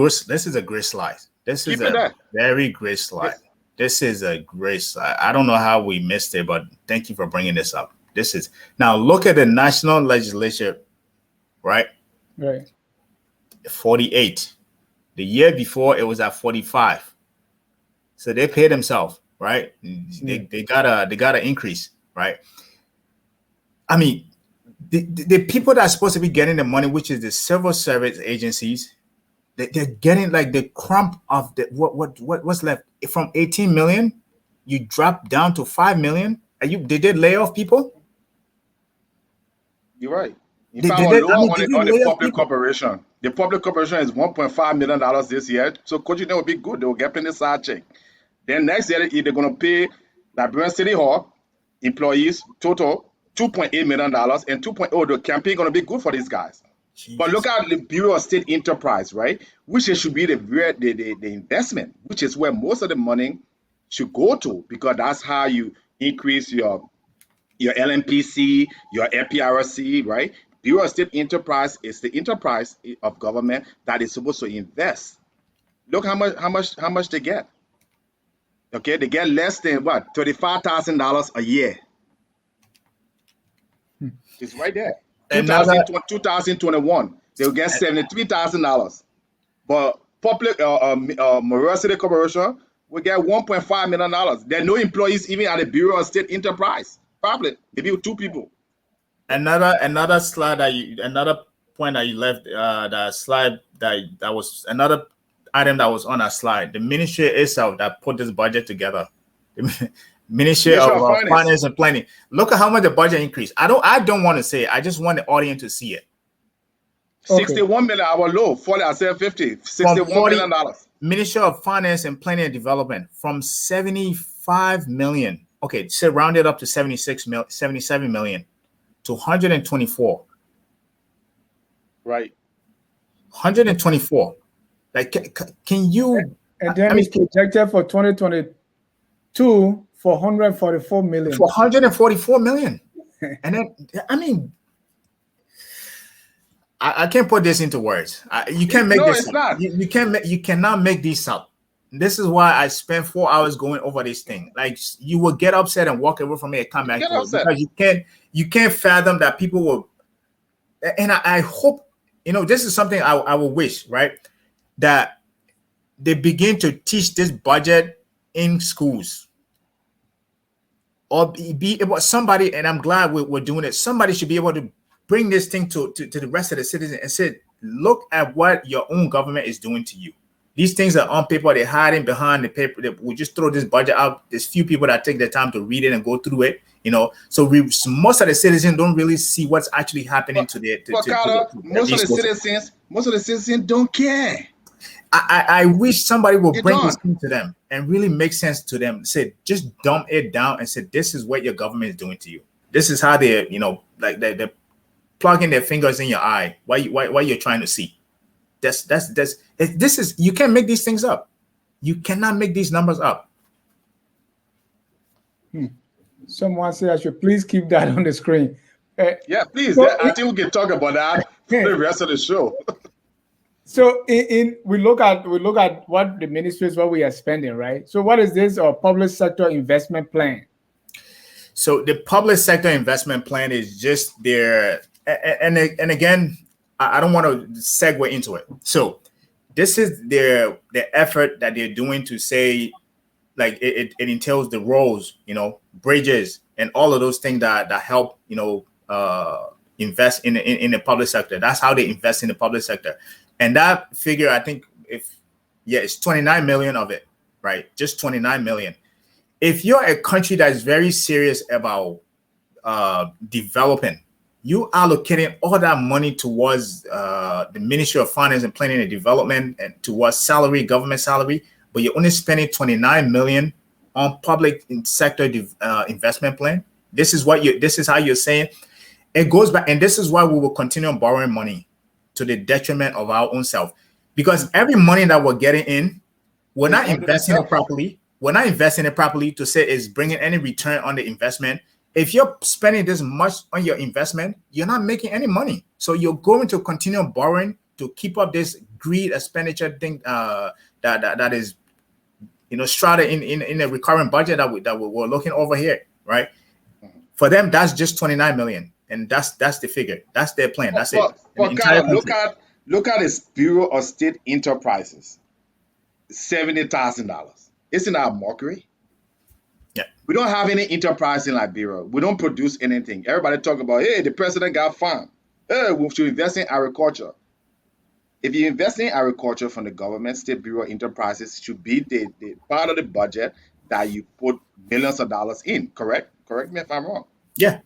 great slide. This is a very great slide. Yes. This is a great slide. I don't know how we missed it, but thank you for bringing this up. This is now look at the national legislature, right? Right. 48. The year before it was at 45. So they paid themselves, right? They got an increase, right? I mean, the people that are supposed to be getting the money, which is the civil service agencies, they're getting like the crump of the what's left from 18 million. You drop down to 5 million. They did lay off people. You're right. On the public corporation. The public corporation is $1.5 million this year. So coach, that would be good. They will get plenty side check. Then next year, they're going to pay Liberian City Hall employees total $2.8 million, and 2.0, the campaign going to be good for these guys. Jesus. But look at the Bureau of State Enterprise, right? Which should be the investment, which is where most of the money should go to, because that's how you increase your LMPC, your FPRC, right? Bureau of State Enterprise is the enterprise of government that is supposed to invest. Look how much they get. Okay, they get less than what? $35,000 a year. It's right there. 2021, they'll get $73,000. But public Macroeconomic City Corporation will get $1.5 million. There are no employees even at the Bureau of State Enterprise. Probably maybe 2 people. Another slide another point that you left, that slide that was another item that was on our slide. The ministry itself that put this budget together. The Ministry of Finance and Planning. Look at how much the budget increased. I don't want to say it. I just want the audience to see it. Okay. $61 million, our low. 40, I said 50. $61 million. Ministry of Finance and Planning and Development from 75 million. Okay, so round it up to 77 million to 124. Right. 124. Like, can you? And then it's projected for 2022 for 144 million. For 144 million. And then, I mean, I can't put this into words. You can't make this up. You cannot make this up. This is why I spent 4 hours going over this thing. Like, you will get upset and walk away from it and come back to it, because you can't fathom that people will. And I hope, this is something I will wish, right, that they begin to teach this budget in schools, or be able, somebody, and I'm glad we're doing it. Somebody should be able to bring this thing to the rest of the citizens and say, look at what your own government is doing to you. These things are on paper. They're hiding behind the paper. We just throw this budget out. There's few people that take the time to read it and go through it. So most of the citizens don't really see what's actually happening to their. Most of the citizens don't care. I wish somebody would bring this thing to them and really make sense to them. Say, just dumb it down and say, this is what your government is doing to you. This is how they're, like they're plugging their fingers in your eye. Why you're trying to see? You can't make these things up. You cannot make these numbers up. Someone said I should please keep that on the screen. Yeah, please. I think we can talk about that for the rest of the show. So we look at what the ministries, what we are spending, right? So what is this public sector investment plan? So the public sector investment plan is just their, and again, I don't want to segue into it. So this is the effort that they're doing to say, like, it entails the roads, bridges, and all of those things that help, invest in the public sector. That's how they invest in the public sector. And that figure, I think, it's 29 million of it, right? Just 29 million. If you're a country that is very serious about developing, you allocating all that money towards the Ministry of Finance and Planning and Development and towards government salary, but you're only spending 29 million on public sector investment plan. This is how you're saying it goes back, and this is why we will continue borrowing money to the detriment of our own self, because every money that we're getting in, we're not investing it properly. We're not investing it properly to say it's bringing any return on the investment. If you're spending this much on your investment, you're not making any money. So you're going to continue borrowing to keep up this greed expenditure thing that is, shrouded in a recurring budget that we're looking over here, right? For them, that's just 29 million. And that's the figure. That's their plan. That's it. Look at this Bureau of State Enterprises, $70,000. Isn't that a mockery? Yeah. We don't have any enterprise in Liberia. We don't produce anything. Everybody talk about, hey, the president got farm. Hey, we should invest in agriculture. If you invest in agriculture from the government, State Bureau of Enterprises should be the part of the budget that you put millions of dollars in. Correct? Correct me if I'm wrong. Yeah.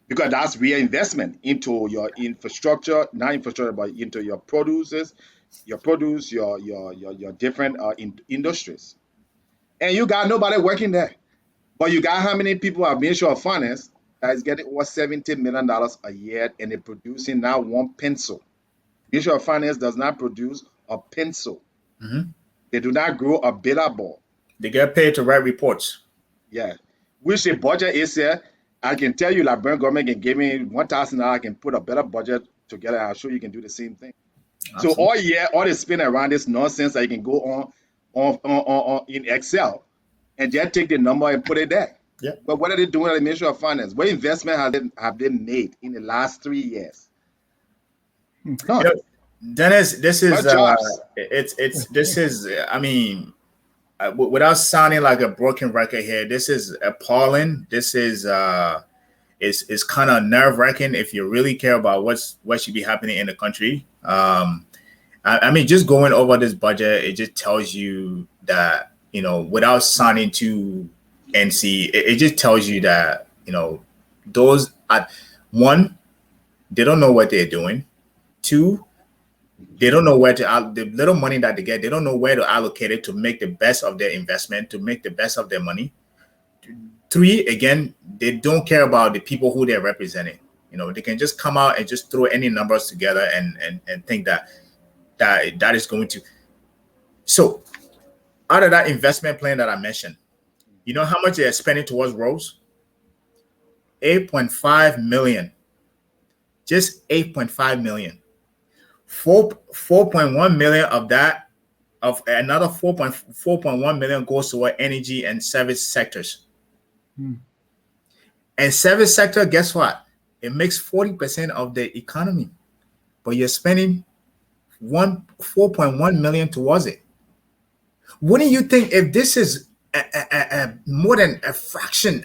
Because that's real investment into your infrastructure, not infrastructure, but into your produce, your different industries. And you got nobody working there. But you got how many people are Ministry of Finance that is getting over $70 million a year, and they're producing now one pencil. Ministry of Finance does not produce a pencil. Mm-hmm. They do not grow a billboard. They get paid to write reports. Yeah. Which the budget is here. I can tell you, Liberian government can give me $1,000. I can put a better budget together. I'm sure you can do the same thing. Absolutely. So all year, all they spend around this nonsense that you can go on in Excel and just take the number and put it there. Yeah. But what are they doing at the Ministry of Finance? What investment have they made in the last 3 years? No. Dennis, this is I mean, without sounding like a broken record here, this is appalling. This is it's kind of nerve-wracking if you really care about what should be happening in the country. I mean, just going over this budget, it just tells you that, without signing to NC, it just tells you that, those one, they don't know what they're doing. Two, They don't know where to the little money that they get. They don't know where to allocate it to make the best of their investment, to make the best of their money. Three, again, they don't care about the people who they're representing. They can just come out and just throw any numbers together and think that is going to. So out of that investment plan that I mentioned, you know how much they're spending towards roads? 8.5 million. Just 8.5 million. 4.1 million of that, of another 4.1 million goes toward energy and service sectors. And service sector, guess what? It makes 40% of the economy, but you're spending 4.1 million towards it. Wouldn't you think if this is more than a fraction,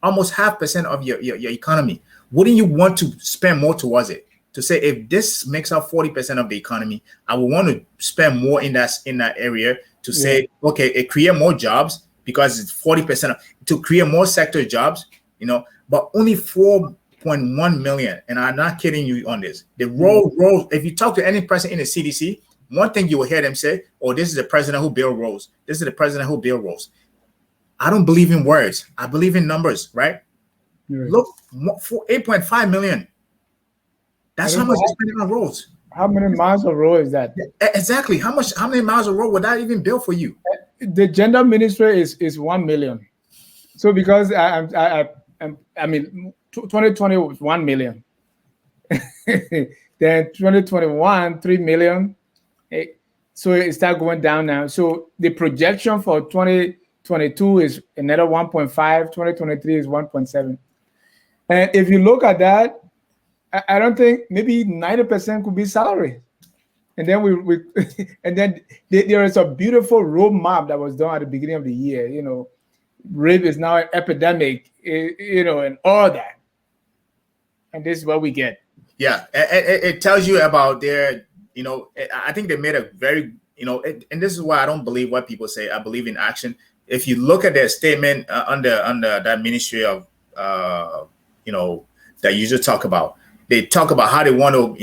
almost 0.5% of your economy, wouldn't you want to spend more towards it? To say, if this makes up 40% of the economy, I would want to spend more in that area to say, okay, it create more jobs because it's 40% to create more sector jobs, but only 4.1 million. And I'm not kidding you on this. The road, if you talk to any person in the CDC, one thing you will hear them say, oh, this is the president who built roads. This is the president who built roads. I don't believe in words. I believe in numbers, right? Look, for 8.5 million. That's how much they're spending on roads. How many miles of road is that? Exactly. How many miles of road would that even build for you? The gender ministry is 1 million. So because 2020 was 1 million. Then 2021, 3 million. So it started going down now. So the projection for 2022 is another 1.5. 2023 is 1.7. And if you look at that, I don't think maybe 90% could be salary. And then and then there is a beautiful roadmap that was done at the beginning of the year. Rape is now an epidemic, and all that. And this is what we get. Yeah, it tells you about their, I think they made a very, and this is why I don't believe what people say. I believe in action. If you look at their statement under that ministry of, that you just talk about, they talk about how they want to,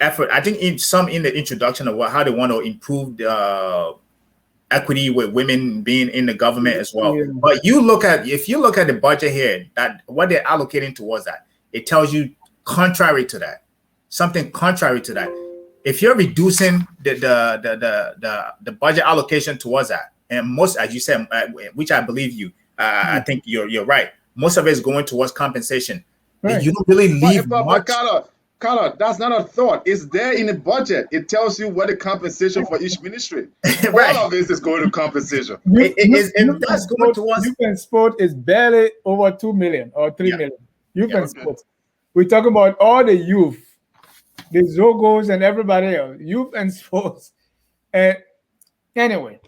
effort. I think in the introduction of how they want to improve the equity with women being in the government as well. Yeah. But if you look at the budget here, that what they're allocating towards that, it tells you contrary to that, something contrary to that. If you're reducing the budget allocation towards that, and most, as you said, which I believe you, I think you're right. Most of it is going towards compensation. Right. You don't really leave much. Carla, that's not a thought. It's there in the budget. It tells you what the compensation for each ministry. Right. All of this is going to compensation. That's going towards youth and sport is barely over 2 million or 3 million. Youth and sports. We talk about all the youth, the Zogos and everybody else. Youth and sports. And anyway,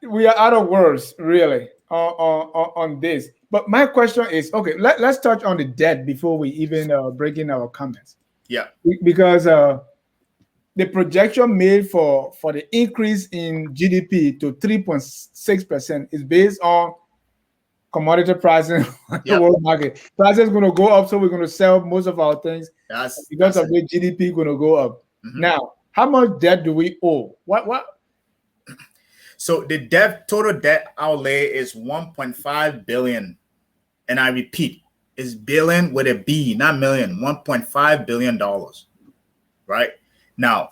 we are out of words really on this. But my question is, okay, let's touch on the debt before we even break in our comments. Yeah. Because the projection made for the increase in GDP to 3.6% is based on commodity pricing on the world market. Prices going to go up, so we're going to sell most of our things. Because of the GDP going to go up. Mm-hmm. Now, how much debt do we owe? What? So the total debt outlay is 1.5 billion. And I repeat, it's billion with a B, not million, $1.5 billion. Right? Now,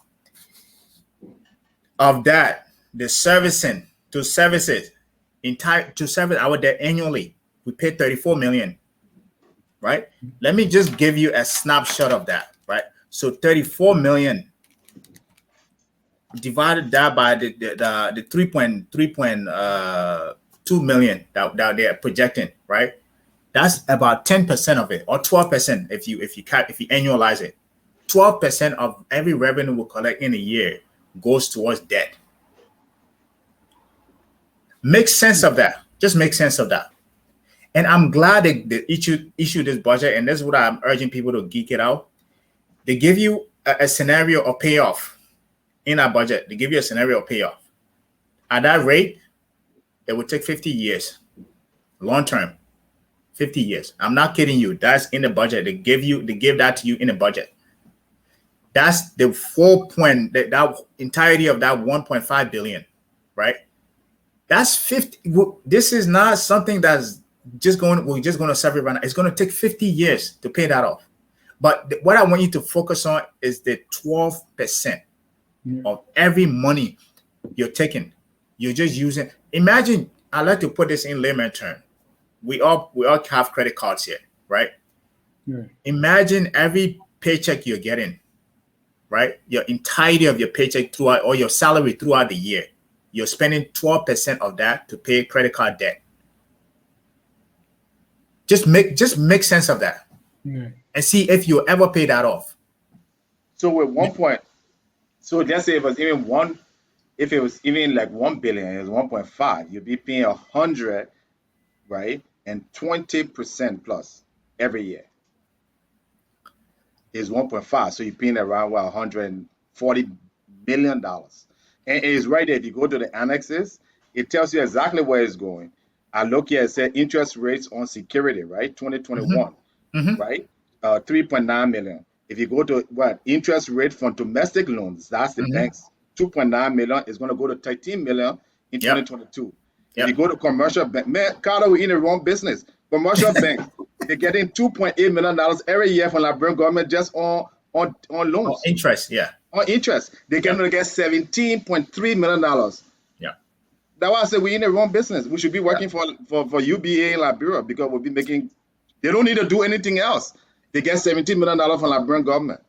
of that, the servicing to services, to service our debt annually, we pay 34 million. Right? Let me just give you a snapshot of that. Right? So 34 million divided that by the 3.2 million that they're projecting, right? That's about 10% of it, or 12% if you annualize it. 12% of every revenue we collect in a year goes towards debt. Make sense of that. Just make sense of that. And I'm glad they issued this budget, and this is what I'm urging people to geek it out. They give you a scenario of payoff in our budget. They give you a scenario of payoff. At that rate, it would take 50 years, long term. 50 years. I'm not kidding you. That's in the budget. They give that to you in the budget. That's the 4 point, that entirety of that 1.5 billion, right? That's 50. This is not something that's we're just going to separate right now. It's going to take 50 years to pay that off. But what I want you to focus on is the 12% of every money you're taking. You're just using. Imagine, I like to put this in layman term. We all have credit cards here, right? Yeah. Imagine every paycheck you're getting, right? Your entirety of your paycheck throughout, or your salary throughout the year, you're spending 12% of that to pay credit card debt. Just make sense of that, and see if you ever pay that off. So with 1 point, so let's say if it was even like 1 billion, it was 1.5, you'd be paying 100, right? And 20% plus every year is 1.5. So you're paying around $140 million. And it's right there. If you go to the annexes, it tells you exactly where it's going. I look here, it said interest rates on security, right? 2021, right? 3.9 million. If you go to interest rate from domestic loans, that's the banks, 2.9 million is going to go to 13 million in 2022. If you go to commercial bank, man, Carter, we're in the wrong business. Commercial banks, they're getting $2.8 million every year from the Liberian government just on loans. Interest, on interest. They're going to get $17.3 million. Yeah. That's why I said we're in the wrong business. We should be working for UBA in Liberia, because we'll be making, they don't need to do anything else. They get $17 million from the Liberian government.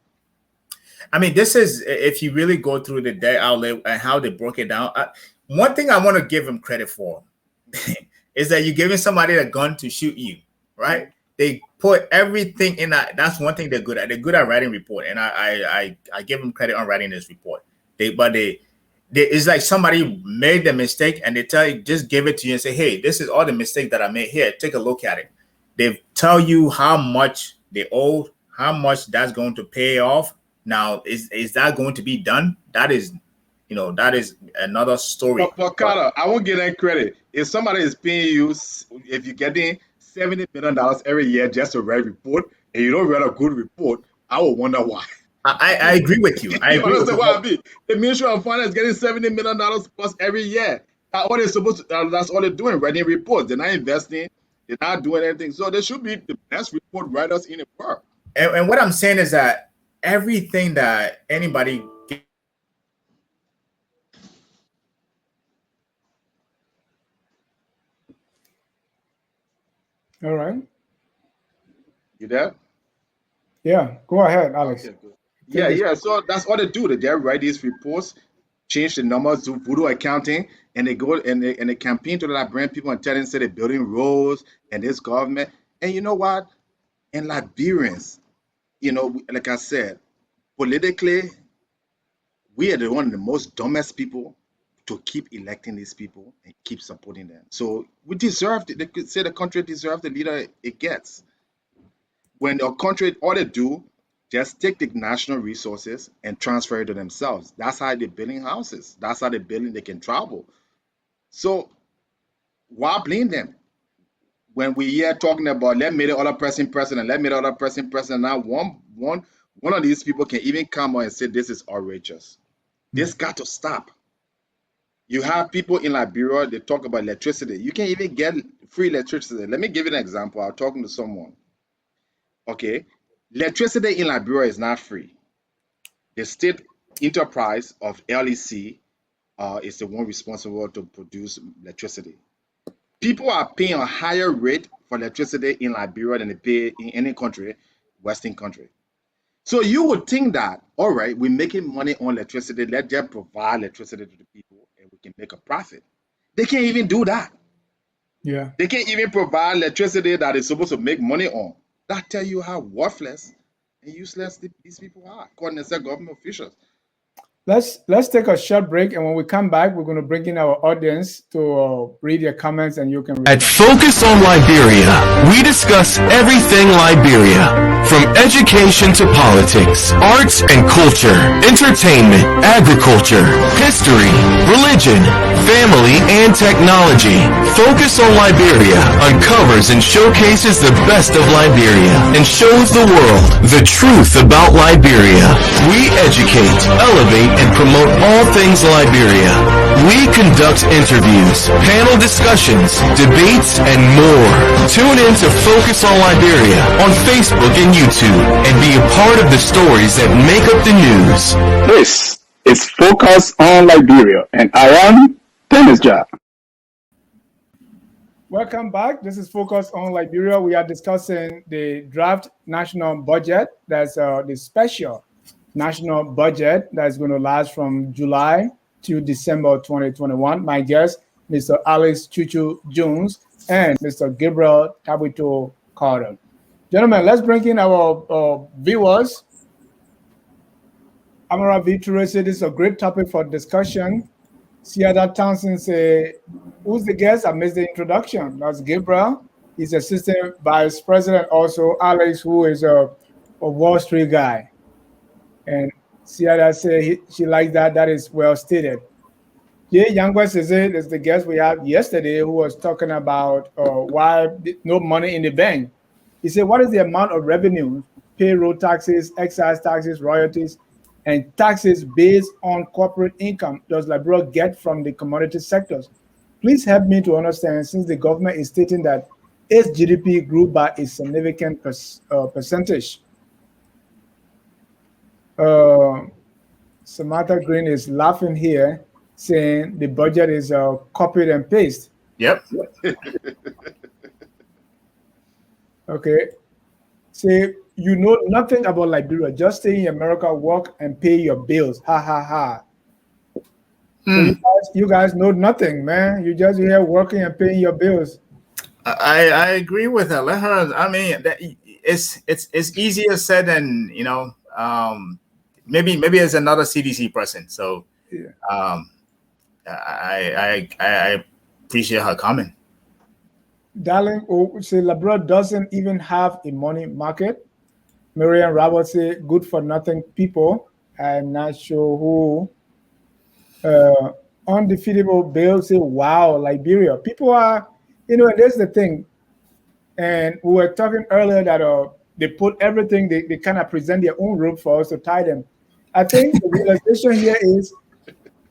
I mean, this is, if you really go through the debt outlet and how they broke it down. One thing I want to give them credit for is that you're giving somebody a gun to shoot you, right? They put everything in that. That's one thing they're good at. They're good at writing report, and I give them credit on writing this report. It's like somebody made the mistake, and they tell you, just give it to you and say, hey, this is all the mistake that I made. Here, take a look at it. They tell you how much they owe, how much that's going to pay off. Now, is that going to be done? That is another story. But Carter, I won't get that credit. If somebody is paying you, if you're getting $70 million every year just to write a report, and you don't write a good report, I will wonder why. I agree with you. I agree with you. What I mean? The Ministry of Finance is getting $70 million plus every year. That's all they're supposed to. That's all they're doing, writing reports. They're not investing. They're not doing anything. So they should be the best report writers in the world. And what I'm saying is that everything that anybody. All right. You there? Yeah, go ahead, Alex. Okay, yeah. So that's all they do. They write these reports, change the numbers to voodoo accounting, and they go and they campaign to the Liberian people and tell them, say they're building roads and this government. And you know what? And Liberians, like I said, politically, we are one of the most dumbest people to keep electing these people and keep supporting them. So we deserve, they could say the country deserves the leader it gets. When the country, all they do, just take the national resources and transfer it to themselves. That's how they're building houses. That's how they're building, they can travel. So why blame them? When we hear talking about let me the other person president, let me the other person president, now one of these people can even come out and say this is outrageous. This got to stop. You have people in Liberia, they talk about electricity. You can't even get free electricity. Let me give you an example. I was talking to someone. Okay, electricity in Liberia is not free. The state enterprise of LEC is the one responsible to produce electricity. People are paying a higher rate for electricity in Liberia than they pay in any country, Western country. So you would think that, all right, we're making money on electricity, let them provide electricity to the people and we can make a profit. They can't even do that. Yeah. They can't even provide electricity that is supposed to make money on. That tell you how worthless and useless these people are, according to some government officials. Let's take a short break, and when we come back, we're going to bring in our audience to read your comments, and you can read At them. Focus on Liberia, we discuss everything Liberia, from education to politics, arts and culture, entertainment, agriculture, history, religion, family, and technology. Focus on Liberia uncovers and showcases the best of Liberia and shows the world the truth about Liberia. We educate, elevate, and promote all things Liberia. We conduct interviews, panel discussions, debates, and more. Tune in to Focus on Liberia on Facebook and YouTube and be a part of the stories that make up the news. This is Focus on Liberia, and I am Dennis Jah. Welcome back. This is Focus on Liberia. We are discussing the draft national budget. That's the special national budget that's going to last from July to December 2021. My guest, Mr. Alex Chuchu Jones and Mr. Gabriel Tabito Carter. Gentlemen, let's bring in our viewers. Amara Viture said this is a great topic for discussion. Siada Townsend say, who's the guest? I missed the introduction. That's Gabriel. He's assistant vice president. Also, Alex, who is a Wall Street guy. And Siada say she likes that. That is well stated. Jay Youngwest is the guest we had yesterday who was talking about why no money in the bank. He said, what is the amount of revenue, payroll taxes, excise taxes, royalties, and taxes based on corporate income does Liberia get from the commodity sectors? Please help me to understand, since the government is stating that its GDP grew by a significant percentage. Samantha Green is laughing here, saying the budget is copied and paste. Yep. Okay. Say, you know nothing about Liberia. Just stay in America, work, and pay your bills. Ha, ha, ha. So you guys know nothing, man. You just here working and paying your bills. I agree with her. Let her. I mean, it's easier said than, maybe it's another CDC person. So yeah. I appreciate her comment. Darling, say Liberia doesn't even have a money market. Marian Roberts say good for nothing people. I'm not sure who. Undefeatable Bill say wow, Liberia. People are, and there's the thing. And we were talking earlier that they put everything, they kind of present their own rope for us to tie them. I think the realization here is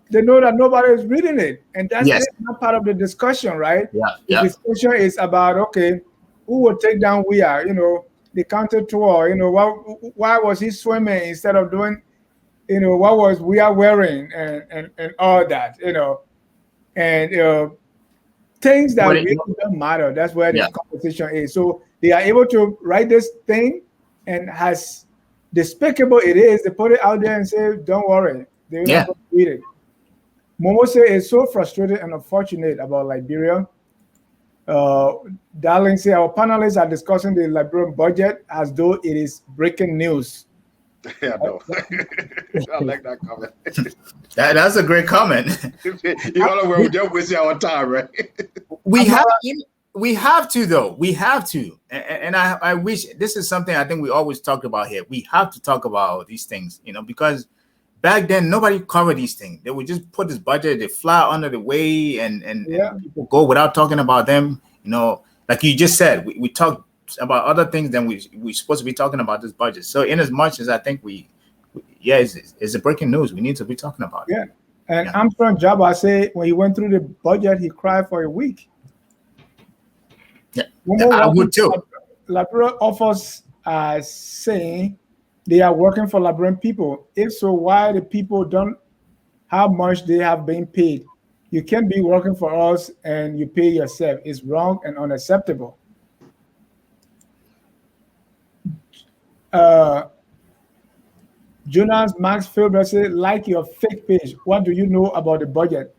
they know that nobody is reading it. And that's not part of the discussion, right? Yeah. The discussion is about, okay, who will take down we are, the counter tour, why was he swimming instead of doing, what was we are wearing and all that, and things that really don't matter. That's where the competition is. So they are able to write this thing, and as despicable it is, they put it out there and say, don't worry, they're not going to read it. Momo say is so frustrated and unfortunate about Liberia. Darling say our panelists are discussing the Liberian budget as though it is breaking news. Yeah, no. I like that comment. That's a great comment. We're just wasting our time, right? We have to, though. We have to. And I wish this is something I think we always talk about here. We have to talk about these things, because back then nobody covered these things. They would just put this budget, they fly under the way, and people go without talking about them. Like you just said, we talk about other things than we're supposed to be talking about this budget. So in as much as I think it's a breaking news, we need to be talking about it. Yeah. And Armstrong Jabba say when he went through the budget, he cried for a week. Yeah, I would too. Liberia offers saying they are working for Liberian people. If so, why the people don't, how much they have been paid? You can't be working for us and you pay yourself. It's wrong and unacceptable. Jonas Max Filber said, like your fake page, what do you know about the budget?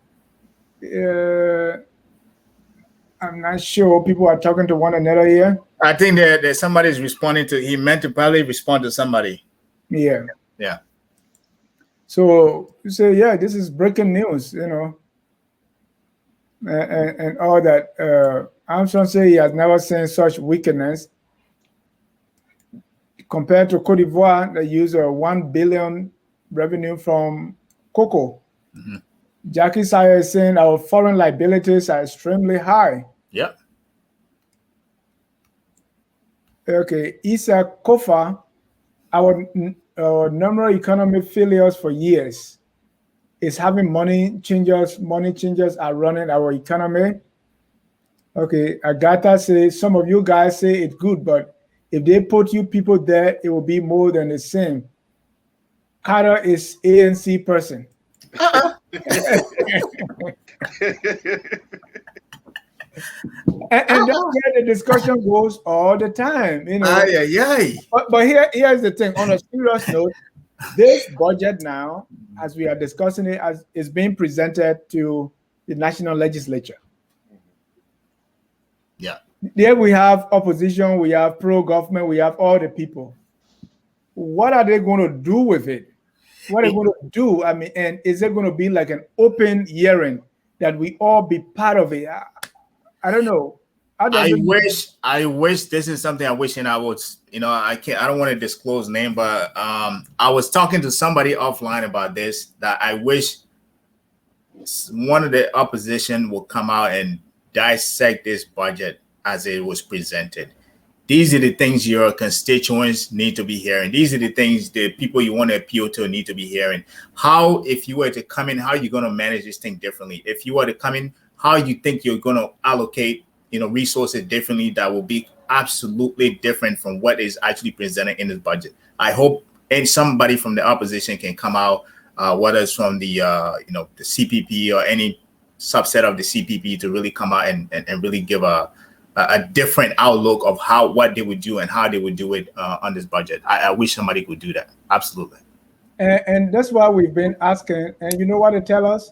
I'm not sure. People are talking to one another here. I think that somebody's responding to, he meant to probably respond to somebody. Yeah. Yeah. So you say, yeah, this is breaking news, and all that. Armstrong say he has never seen such wickedness. Compared to Cote d'Ivoire, they use 1 billion revenue from cocoa. Mm-hmm. Jackie Sire is saying our foreign liabilities are extremely high. Yep. Okay, Isa Kofa, our numerous economic failures for years is having money changers. Money changers are running our economy. Okay, Agatha says some of you guys say it's good, but if they put you people there, it will be more than the same. Carter is ANC person. And that's where the discussion goes all the time, you know. Aye, aye, aye. But here's the thing. On a serious note, this budget now, as we are discussing it, as is being presented to the national legislature. Yeah. There we have opposition, we have pro-government, we have all the people. What are they going to do with it? What are they going to do? I mean, and is it going to be like an open hearing that we all be part of it? I don't know. I wish this is something I wish, and I would, you know, I don't want to disclose name, but I was talking to somebody offline about this, that I wish one of the opposition will come out and dissect this budget as it was presented. These are the things your constituents need to be hearing. These are the things the people you want to appeal to need to be hearing. How, if you were to come in, how are you going to manage this thing differently? If you were to come in, how you think you're going to allocate, you know, resources differently that will be absolutely different from what is actually presented in this budget. I hope somebody from the opposition can come out, whether it's from the the CPP or any subset of the CPP, to really come out and really give a different outlook of what they would do and how they would do it on this budget. I wish somebody could do that. Absolutely. And that's why we've been asking. And you know what they tell us?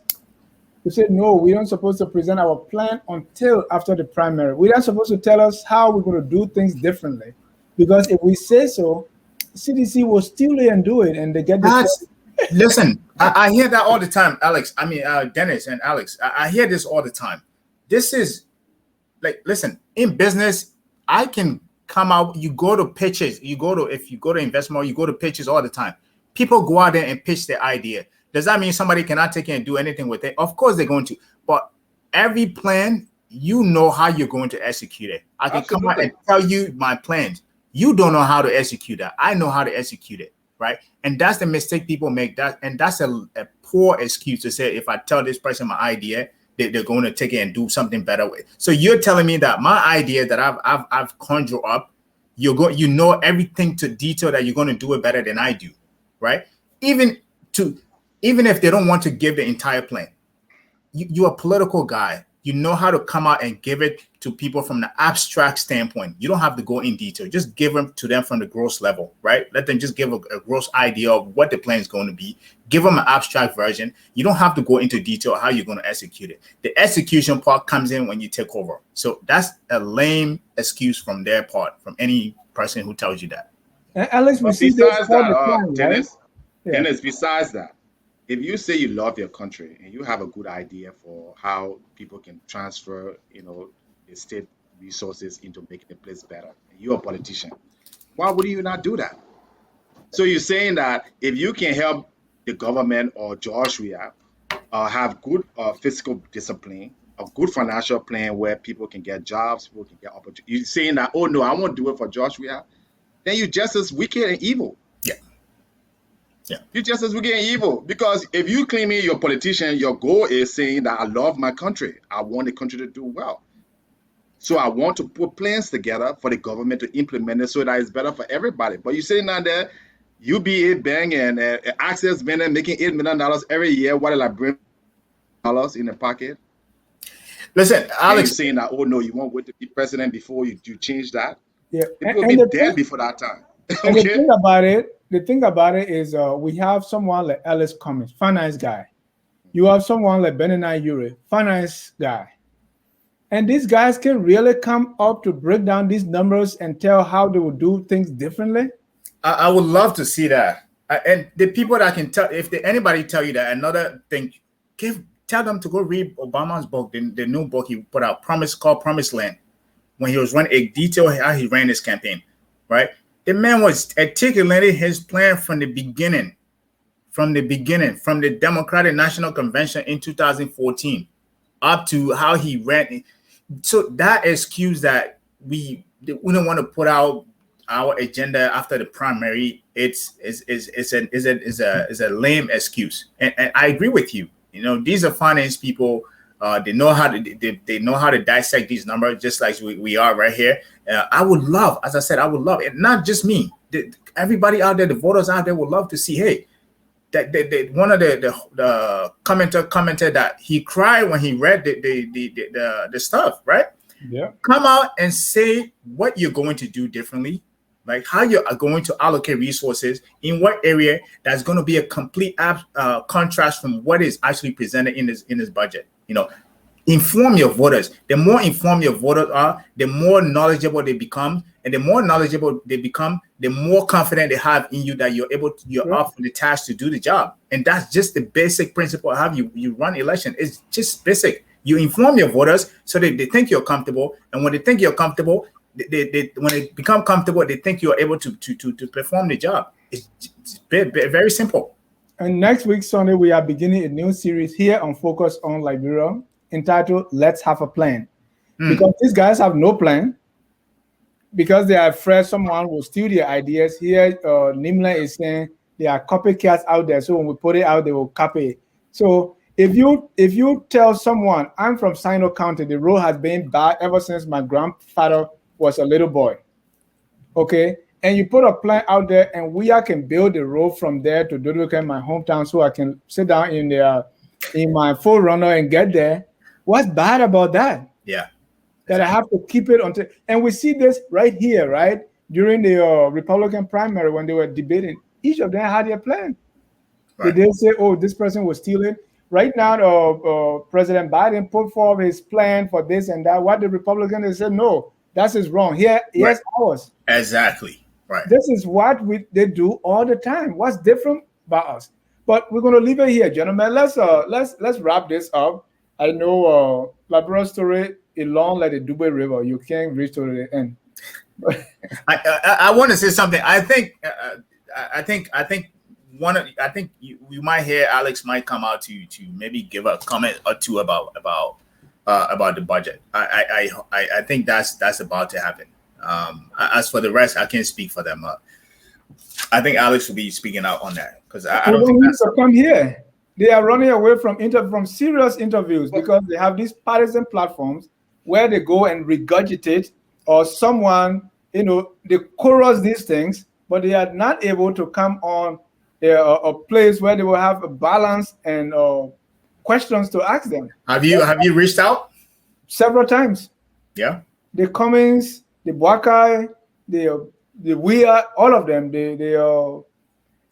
They said, no, we aren't supposed to present our plan until after the primary. We aren't supposed to tell us how we're going to do things differently. Because if we say so, CDC will steal it and do it, and they get the... Listen, I hear that all the time, Alex. I mean, Dennis and Alex. I hear this all the time. This is like, listen, in business, I can come out, you go to pitches, if you go to investment, you go to pitches all the time. People go out there and pitch their idea. Does that mean somebody cannot take it and do anything with it? Of course they're going to. But every plan, you know how you're going to execute it. I can come out and tell you my plans. You don't know how to execute that. I know how to execute it, right? And that's the mistake people make. And that's a poor excuse to say, if I tell this person my idea, they're going to take it and do something better with. So you're telling me that my idea that I've conjured up, you know everything to detail that you're going to do it better than I do, right? Even if they don't want to give the entire plan, you're a political guy. You know how to come out and give it to people from the abstract standpoint. You don't have to go in detail. Just give them to them from the gross level, right? Let them just give a gross idea of what the plan is going to be. Give them an abstract version. You don't have to go into detail how you're going to execute it. The execution part comes in when you take over. So that's a lame excuse from their part, from any person who tells you that. At least we see this all the time, Dennis, right? Dennis, besides that, if you say you love your country and you have a good idea for how people can transfer, the state resources into making the place better, and you're a politician, why would you not do that? So you're saying that if you can help the government or Joshua have good fiscal discipline, a good financial plan where people can get jobs, people can get opportunities, you're saying that, oh no, I won't do it for Joshua, then you're just as wicked and evil. Yeah. You're just as wicked and evil, because if you claiming you're a politician, your goal is saying that I love my country. I want the country to do well. So I want to put plans together for the government to implement it so that it's better for everybody. But you're sitting down there, UBA Bank and Access Bank making $8 million every year, while like bring dollars in the pocket. Listen, Alex, you're saying that, oh no, you won't wait to be president before you change that. Yeah, People will be dead before that time. And the thing about it is we have someone like Ellis Cummings, finance guy. You have someone like Benani Ure, finance guy. And these guys can really come up to break down these numbers and tell how they will do things differently. I would love to see that. And the people that can tell, if anybody tell you that, another thing, tell them to go read Obama's book, the new book he put out, Promised Land, when he was running a detail how he ran his campaign, right? The man was articulating his plan from the beginning, from the beginning, from the Democratic National Convention in 2014 up to how he ran. So that excuse that we don't want to put out our agenda after the primary, it's a lame excuse. And I agree with you. You know, these are finance people. They know how to they know how to dissect these numbers, just like we are right here. I would love, as I said, I would love, and not just me. Everybody out there, the voters out there, would love to see. Hey, that one of the commented that he cried when he read the stuff, right? Yeah. Come out and say what you're going to do differently, like how you are going to allocate resources in what area that's going to be a complete contrast from what is actually presented in this budget. You know, inform your voters. The more informed your voters are, the more knowledgeable they become, and the more knowledgeable they become, the more confident they have in you that you're up for the task to do the job. And that's just the basic principle of how you run election. It's just basic. You inform your voters so they think you're comfortable, and when they think you're comfortable, they when they become comfortable, they think you're able to perform the job. It's very simple. And next week, Sunday, we are beginning a new series here on Focus on Liberia entitled Let's Have a Plan. Because these guys have no plan, because they are afraid someone will steal their ideas. Here, Nimla is saying there are copycats out there, so when we put it out, they will copy. So if you tell someone, I'm from Sino County, the road has been bad ever since my grandfather was a little boy, okay? And you put a plan out there, and we can build the road from there to Dodoka, my hometown, so I can sit down in my Forerunner and get there. What's bad about that? Yeah. That I have to keep it until, and we see this right here, right? During the Republican primary when they were debating, each of them had their plan. Right. They didn't say, oh, this person was stealing. Right now, President Biden put forward his plan for this and that. What the Republicans said, no, that is wrong. Here's ours. Exactly. Right. This is what they do all the time. What's different about us? But we're going to leave it here, gentlemen. Let's wrap this up. I know Liberia's story is long like the Dubai River. You can't reach to the end. I want to say something. I think we might hear Alex might come out to maybe give a comment or two about the budget. I think that's about to happen. As for the rest, I can't speak for them. I think Alex will be speaking out on that because I don't think that's come here. They are running away from serious interviews because they have these partisan platforms where they go and regurgitate, or someone, they chorus these things, but they are not able to come on a place where they will have a balance and questions to ask them. Have you reached out? Several times. Yeah. The Cummings, the Bwakai, the Weir, all of them, they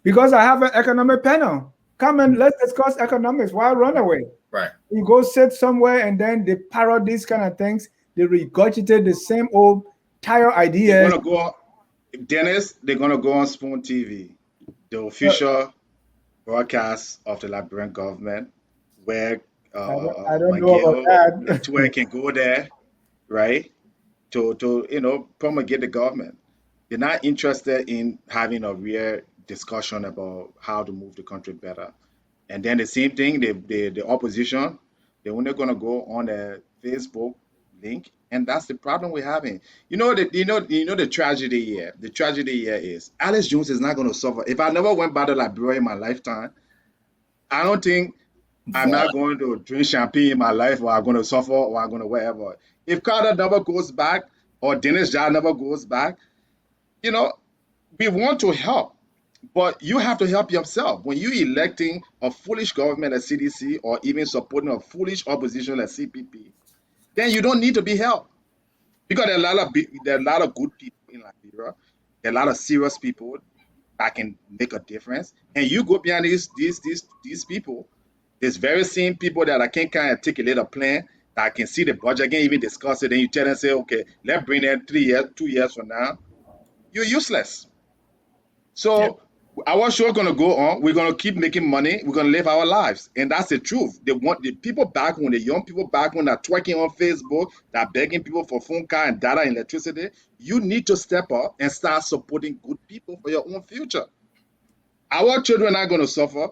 because I have an economic panel. Come and let's discuss economics. Why run away? Right. You go sit somewhere and then they parrot these kind of things. They regurgitate the same old tired ideas. They're gonna go, Dennis. They're gonna go on Spoon TV, the official broadcast of the Liberian government, where I don't know about that. Where can go there, right? To promulgate the government. They're not interested in having a real discussion about how to move the country better. And then the same thing, the opposition, they're only going to go on the Facebook link, and that's the problem we're having. The tragedy here. The tragedy here is Alex Jones is not going to suffer. If I never went back to Liberia in my lifetime, I don't think I'm not going to drink champagne in my life, or I'm going to suffer, or I'm going to whatever. If Carter never goes back, or Dennis Jah never goes back, we want to help. But you have to help yourself. When you're electing a foolish government like CDC, or even supporting a foolish opposition like CPP, then you don't need to be helped. Because there are a lot of good people in Liberia. There are a lot of serious people that can make a difference. And you go behind these people, there's very same people that I can kind of articulate a plan, that I can see the budget, can even discuss it, and you tell them, say, okay, let's bring them 3 years, 2 years from now. You're useless. So our show is going to go on. We're going to keep making money. We're going to live our lives. And that's the truth. They want the people back home, the young people back home that are twerking on Facebook, that are begging people for phone car and data and electricity. You need to step up and start supporting good people for your own future. Our children are going to suffer.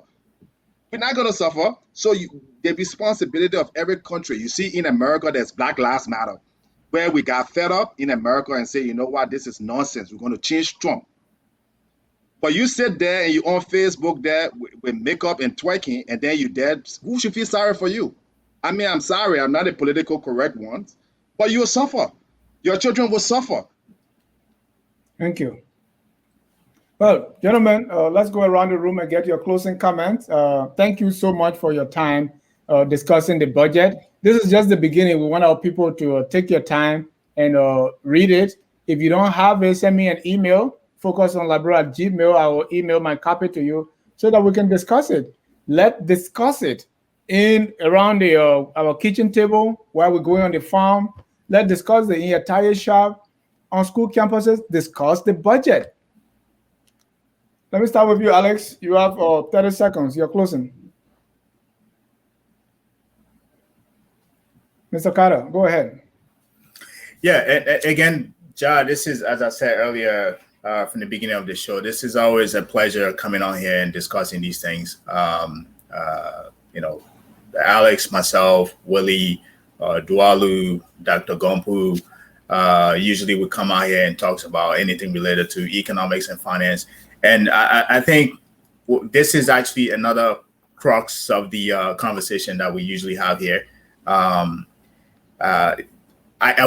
We're not going to suffer. So the responsibility of every country. You see, in America, there's Black Lives Matter, where we got fed up in America and say, you know what, this is nonsense. We're going to change Trump. But you sit there and you on Facebook there with makeup and twerking, and then you dead. Who should feel sorry for you? I mean, I'm sorry, I'm not a political correct one, but you'll suffer. Your children will suffer. Thank you. Well, gentlemen, let's go around the room and get your closing comments. Thank you so much for your time discussing the budget. This is just the beginning. We want our people to take your time and read it. If you don't have it, send me an email, focusonliberia@gmail. I will email my copy to you so that we can discuss it. Let's discuss it in around the our kitchen table while we're going on the farm. Let's discuss it in your tire shop, on school campuses. Discuss the budget. Let me start with you, Alex. You have 30 seconds. You're closing. Mr. Carter, go ahead. Yeah, again, Ja, this is, as I said earlier from the beginning of the show, this is always a pleasure coming on here and discussing these things. You know, Alex, myself, Willie, Dualu, Dr. Gompu, usually we come out here and talks about anything related to economics and finance. And I think this is actually another crux of the conversation that we usually have here. I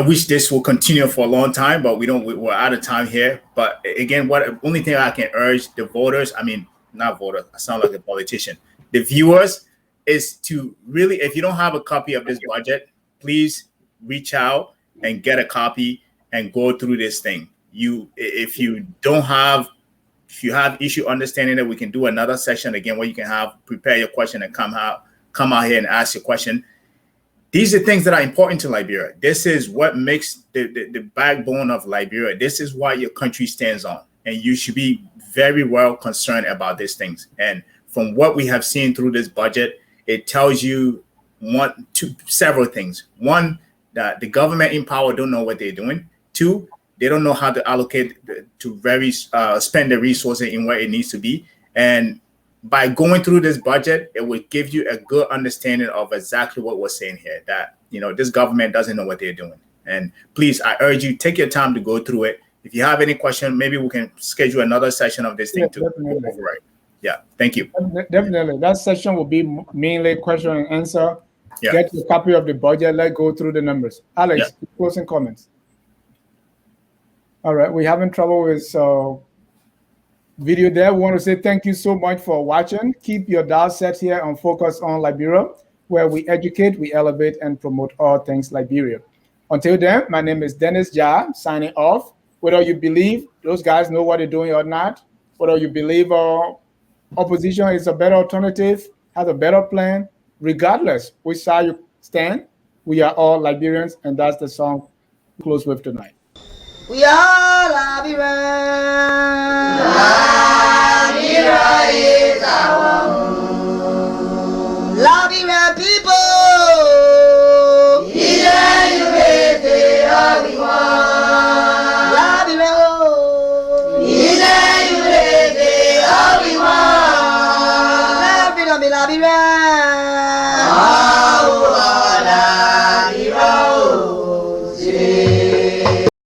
wish this will continue for a long time, but we're out of time here. But again, only thing I can urge the voters, I mean, not voters, I sound like a politician, the viewers, is to really, if you don't have a copy of this budget, please reach out and get a copy and go through this thing. If you have issue understanding it, we can do another session again where you can prepare your question and come out here and ask your question. These are things that are important to Liberia. This is what makes the backbone of Liberia. This is what your country stands on. And you should be very well concerned about these things. And from what we have seen through this budget, it tells you several things. One, that the government in power don't know what they're doing. Two, they don't know how to allocate spend the resources in where it needs to be. And by going through this budget, it will give you a good understanding of exactly what we're saying here, that, you know, this government doesn't know what they're doing. And please, I urge you, take your time to go through it. If you have any question, maybe we can schedule another session of this thing to go over it. Yeah, thank you. Definitely. That session will be mainly question and answer. Yeah. Get a copy of the budget. Let's go through the numbers. Alex, closing comments. All right, we're having trouble with video there. We want to say thank you so much for watching. Keep your dial set here on Focus on Liberia, where we educate, we elevate, and promote all things Liberia. Until then, my name is Dennis Ja, signing off. Whether you believe those guys know what they're doing or not, whether you believe opposition is a better alternative, has a better plan, regardless which side you stand, we are all Liberians, and that's the song we close with tonight. We are Liberia. Liberia is our home. Liberia people. Liberia.